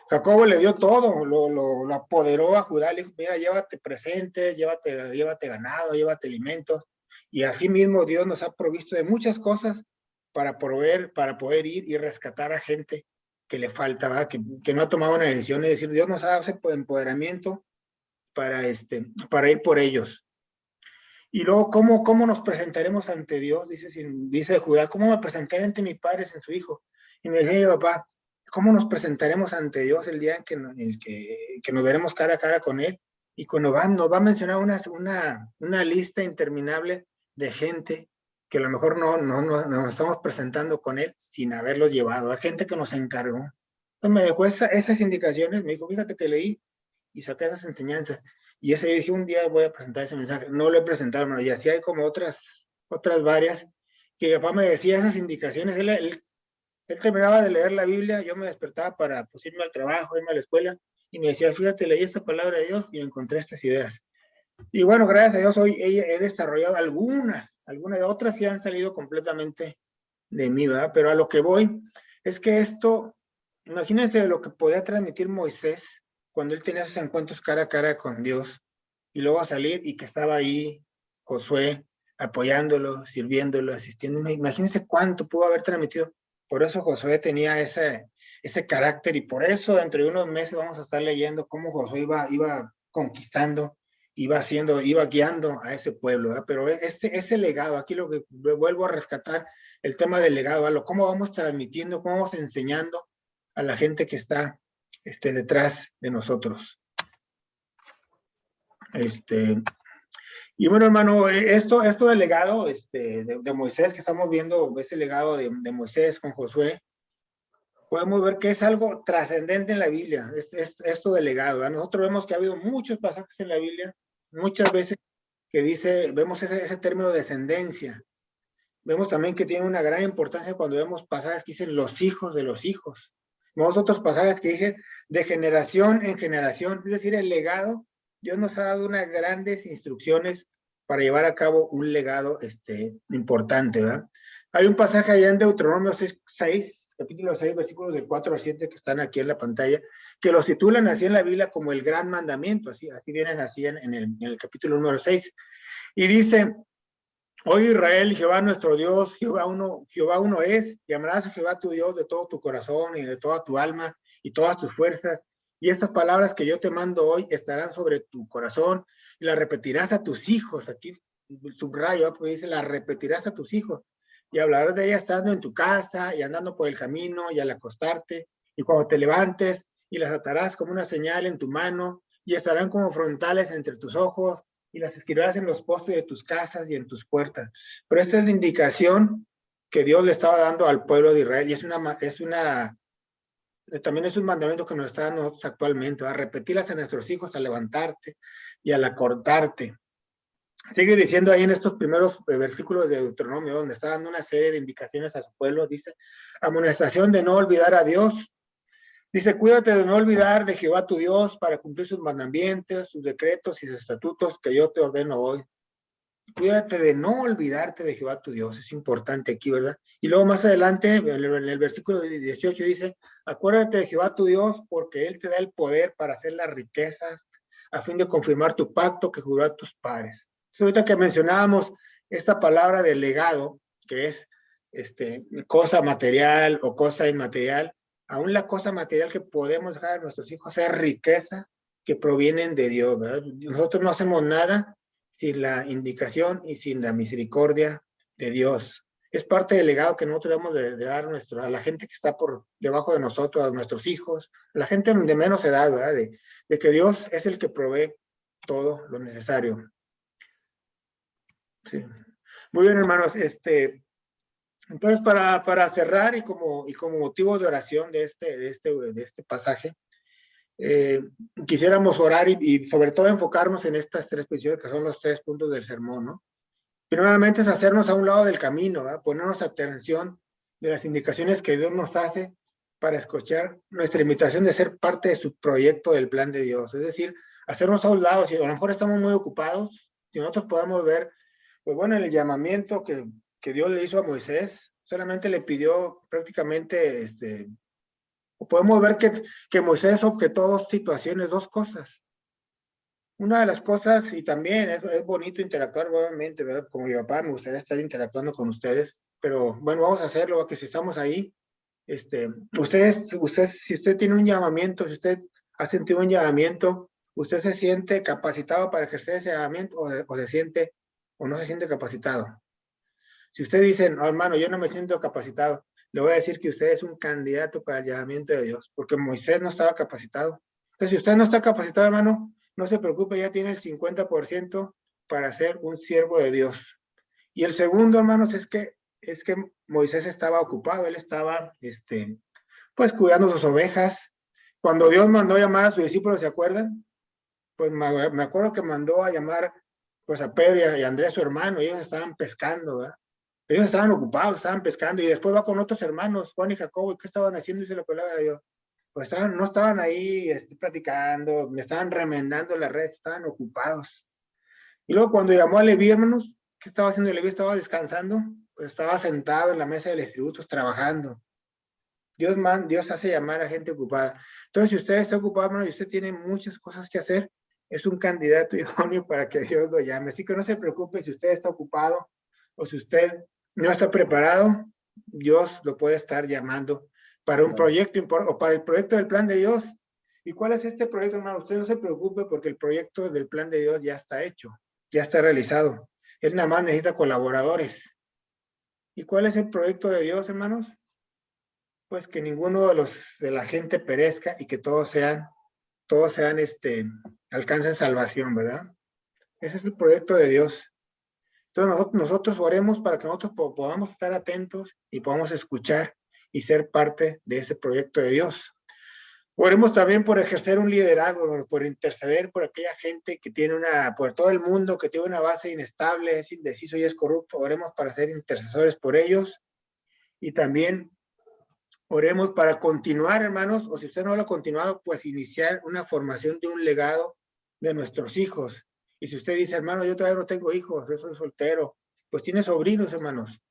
Jacobo le dio todo, lo apoderó a Judá, le dijo, mira, llévate presentes, llévate ganado, llévate alimentos, y así mismo Dios nos ha provisto de muchas cosas para poder ir y rescatar a gente que le falta, ¿verdad? Que no ha tomado una decisión. Es decir, Dios nos ha dado ese empoderamiento para ir por ellos. Y luego, ¿cómo nos presentaremos ante Dios? Dice Judá, ¿cómo me presentaré ante mi padre sin su hijo? Y me decía mi papá, ¿cómo nos presentaremos ante Dios el día en que nos veremos cara a cara con Él? Y cuando nos va a mencionar una lista interminable de gente que a lo mejor no nos estamos presentando con Él sin haberlo llevado, a gente que nos encargó. Entonces me dejó esas indicaciones, me dijo, fíjate que leí y saqué esas enseñanzas. Y ese dije, un día voy a presentar ese mensaje. No lo he presentado, hermano, y así hay como otras varias, que mi papá me decía esas indicaciones. Él terminaba de leer la Biblia, yo me despertaba para, pues, irme al trabajo, irme a la escuela, y me decía, fíjate, leí esta palabra de Dios y encontré estas ideas. Y bueno, gracias a Dios hoy he desarrollado algunas de otras sí han salido completamente de mí, ¿verdad? Pero a lo que voy es que imagínense lo que podía transmitir Moisés cuando él tenía esos encuentros cara a cara con Dios, y luego salir y que estaba ahí Josué apoyándolo, sirviéndolo, asistiendo. Imagínense cuánto pudo haber transmitido. Por eso Josué tenía ese carácter, y por eso dentro de unos meses vamos a estar leyendo cómo Josué iba conquistando, iba guiando a ese pueblo, ¿verdad? Pero ese legado, aquí lo que vuelvo a rescatar, el tema del legado, ¿verdad? Cómo vamos transmitiendo, cómo vamos enseñando a la gente que está detrás de nosotros. Y bueno, hermano, esto del legado de Moisés que estamos viendo, ese legado de Moisés con Josué, podemos ver que es algo trascendente en la Biblia, esto del legado, ¿verdad? Nosotros vemos que ha habido muchos pasajes en la Biblia, muchas veces que vemos ese término de descendencia. Vemos también que tiene una gran importancia cuando vemos pasajes que dicen los hijos de los hijos. Vemos otros pasajes que dicen de generación en generación, es decir, el legado. Dios nos ha dado unas grandes instrucciones para llevar a cabo un legado importante, ¿verdad? Hay un pasaje allá en Deuteronomio 6, capítulo 6, versículos del 4 al 7, que están aquí en la pantalla, que los titulan así en la Biblia como el gran mandamiento, así vienen así en el capítulo número 6. Y dice: Oye Israel, Jehová nuestro Dios, Jehová uno es, y amarás a Jehová tu Dios de todo tu corazón y de toda tu alma y todas tus fuerzas. Y estas palabras que yo te mando hoy estarán sobre tu corazón y las repetirás a tus hijos. Aquí subrayo, pues dice, las repetirás a tus hijos. Y hablarás de ellas estando en tu casa y andando por el camino y al acostarte y cuando te levantes, y las atarás como una señal en tu mano y estarán como frontales entre tus ojos, y las escribirás en los postes de tus casas y en tus puertas. Pero esta es la indicación que Dios le estaba dando al pueblo de Israel, y también es un mandamiento que nos está dando nosotros actualmente, ¿va? Repetirlas a nuestros hijos al levantarte y al acordarte. Sigue diciendo ahí en estos primeros versículos de Deuteronomio, donde está dando una serie de indicaciones a su pueblo, dice: amonestación de no olvidar a Dios. Dice: cuídate de no olvidar de Jehová tu Dios para cumplir sus mandamientos, sus decretos y sus estatutos que yo te ordeno hoy. Cuídate de no olvidarte de Jehová tu Dios, es importante aquí, ¿verdad? Y luego más adelante, en el versículo 18 dice: acuérdate de Jehová tu Dios, porque Él te da el poder para hacer las riquezas, a fin de confirmar tu pacto que juró a tus padres. Entonces, ahorita que mencionábamos esta palabra de legado, que es cosa material o cosa inmaterial, aún la cosa material que podemos dejar a nuestros hijos es riqueza que provienen de Dios, ¿verdad? Nosotros no hacemos nada sin la indicación y sin la misericordia de Dios. Es parte del legado que nosotros debemos de dar a la gente que está por debajo de nosotros, a nuestros hijos, a la gente de menos edad, ¿verdad? De que Dios es el que provee todo lo necesario. Sí. Muy bien, hermanos. Entonces, para cerrar y como motivo de oración de este pasaje, quisiéramos orar y sobre todo enfocarnos en estas tres peticiones que son los 3 puntos del sermón, ¿no? Primeramente es hacernos a un lado del camino, ¿verdad? Ponernos atención de las indicaciones que Dios nos hace para escuchar nuestra invitación de ser parte de su proyecto del plan de Dios. Es decir, hacernos a un lado, si a lo mejor estamos muy ocupados, si nosotros podemos ver, pues bueno, el llamamiento que Dios le hizo a Moisés, solamente le pidió prácticamente, podemos ver que Moisés objetó 2 situaciones, 2 cosas. Una de las cosas, y también es bonito interactuar nuevamente, ¿verdad? Como mi papá, me gustaría estar interactuando con ustedes, pero bueno, vamos a hacerlo, que si estamos ahí, si usted tiene un llamamiento, si usted ha sentido un llamamiento, usted se siente capacitado para ejercer ese llamamiento o se siente o no se siente capacitado. Si usted dice: no, hermano, yo no me siento capacitado, le voy a decir que usted es un candidato para el llamamiento de Dios, porque Moisés no estaba capacitado. Entonces, si usted no está capacitado, hermano, no se preocupe, ya tiene el 50% para ser un siervo de Dios. Y el segundo, hermanos, es que Moisés estaba ocupado, él estaba, pues, cuidando sus ovejas. Cuando Dios mandó llamar a sus discípulos, ¿se acuerdan? Pues me acuerdo que mandó a llamar, pues, a Pedro y a Andrés, su hermano, y ellos estaban pescando, ¿verdad? Ellos estaban ocupados, estaban pescando, y después va con otros hermanos, Juan y Jacobo, ¿y qué estaban haciendo? Dice la palabra de Dios. Pues no estaban ahí platicando, me estaban remendando la red, estaban ocupados. Y luego cuando llamó a Leví, hermanos, ¿qué estaba haciendo Leví? Estaba descansando, pues estaba sentado en la mesa de los tributos trabajando. Dios hace llamar a gente ocupada. Entonces, si usted está ocupado, hermano, y usted tiene muchas cosas que hacer, es un candidato idóneo para que Dios lo llame. Así que no se preocupe si usted está ocupado o si usted no está preparado, Dios lo puede estar llamando para un proyecto o para el proyecto del plan de Dios. ¿Y cuál es este proyecto, hermano? Usted no se preocupe porque el proyecto del plan de Dios ya está hecho, ya está realizado. Él nada más necesita colaboradores. ¿Y cuál es el proyecto de Dios, hermanos? Pues que ninguno de la gente perezca y que todos alcancen salvación, ¿verdad? Ese es el proyecto de Dios. Entonces nosotros oremos para que nosotros podamos estar atentos y podamos escuchar y ser parte de ese proyecto de Dios. Oremos también por ejercer un liderazgo, por interceder por aquella gente que tiene por todo el mundo, que tiene una base inestable, es indeciso y es corrupto. Oremos para ser intercesores por ellos. Y también oremos para continuar, hermanos, o si usted no lo ha continuado, pues iniciar una formación de un legado de nuestros hijos. Y si usted dice, hermano, yo todavía no tengo hijos, yo soy soltero, pues tiene sobrinos, hermanos,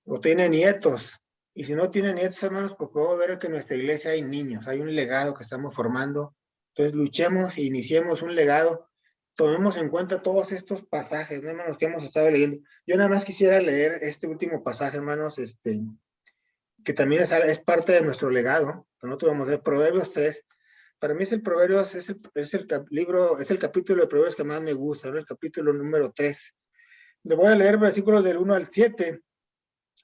o tiene nietos. Y si no tiene nietos, hermanos, pues podemos ver que en nuestra iglesia hay niños, hay un legado que estamos formando. Entonces luchemos e iniciemos un legado. Tomemos en cuenta todos estos pasajes, ¿no, hermanos, que hemos estado leyendo? Yo nada más quisiera leer este último pasaje, hermanos, que también es parte de nuestro legado, que nosotros vamos a ver, Proverbios 3. Para mí es el capítulo de Proverbios que más me gusta, ¿no? El capítulo número 3. Le voy a leer versículos del 1 al 7.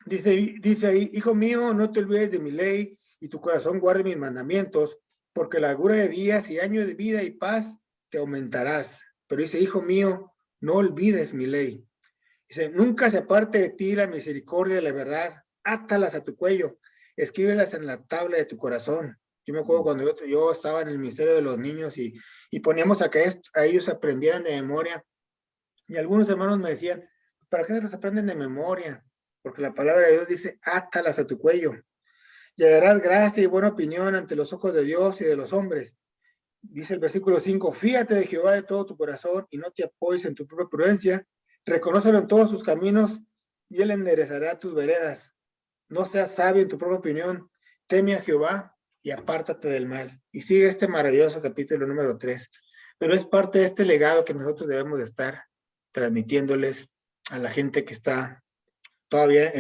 Dice ahí, hijo mío, no te olvides de mi ley y tu corazón guarde mis mandamientos, porque la largura de días y años de vida y paz te aumentarás. Pero dice, hijo mío, no olvides mi ley. Dice, nunca se aparte de ti la misericordia y la verdad, átalas a tu cuello, escríbelas en la tabla de tu corazón. Yo me acuerdo cuando yo estaba en el ministerio de los niños y poníamos a que a ellos aprendieran de memoria. Y algunos hermanos me decían, ¿para qué se los aprenden de memoria? Porque la palabra de Dios dice, átalas a tu cuello. Y hallarás gracia y buena opinión ante los ojos de Dios y de los hombres. Dice el versículo 5, fíjate de Jehová de todo tu corazón y no te apoyes en tu propia prudencia. Reconócelo en todos sus caminos y él enderezará tus veredas. No seas sabio en tu propia opinión. Teme a Jehová y apártate del mal. Y sigue este maravilloso capítulo número 3. Pero es parte de este legado que nosotros debemos de estar transmitiéndoles a la gente que está todavía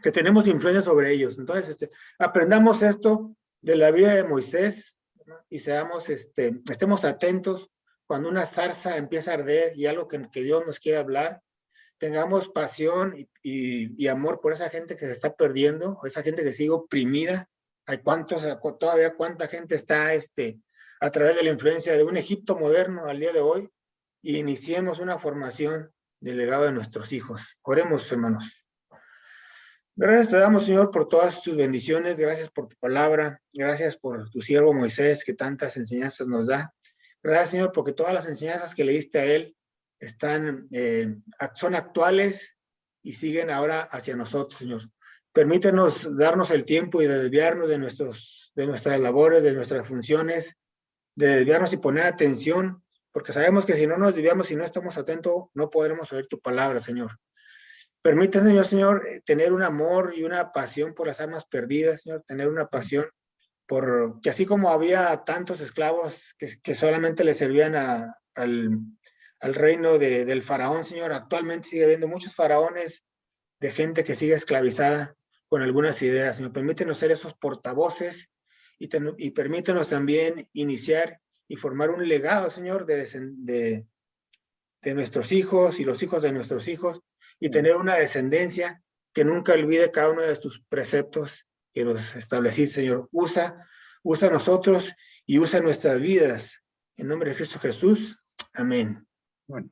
que tenemos influencia sobre ellos. Entonces, aprendamos esto de la vida de Moisés, ¿no? Y estemos atentos cuando una zarza empieza a arder y algo que Dios nos quiere hablar, tengamos pasión y amor por esa gente que se está perdiendo, esa gente que sigue oprimida. Hay todavía cuánta gente está a través de la influencia de un Egipto moderno al día de hoy, y iniciemos una formación del legado de nuestros hijos. Oremos, hermanos. Gracias te damos, Señor, por todas tus bendiciones, gracias por tu palabra, gracias por tu siervo Moisés, que tantas enseñanzas nos da. Gracias, Señor, porque todas las enseñanzas que le diste a él son actuales y siguen ahora hacia nosotros, Señor. Permítenos darnos el tiempo y de desviarnos de nuestras labores, de nuestras funciones, de desviarnos y poner atención, porque sabemos que si no nos desviamos y no estamos atentos, no podremos oír tu palabra, Señor. Permítanos, Señor, tener un amor y una pasión por las almas perdidas, Señor, tener una pasión por que así como había tantos esclavos que solamente le servían al reino del faraón, Señor, actualmente sigue habiendo muchos faraones de gente que sigue esclavizada con algunas ideas, Señor. Permítenos ser esos portavoces y permítenos también iniciar y formar un legado, Señor, de nuestros hijos y los hijos de nuestros hijos, y tener una descendencia que nunca olvide cada uno de tus preceptos que los estableciste, Señor. Usa a nosotros y usa nuestras vidas. En nombre de Cristo Jesús. Amén. Bueno.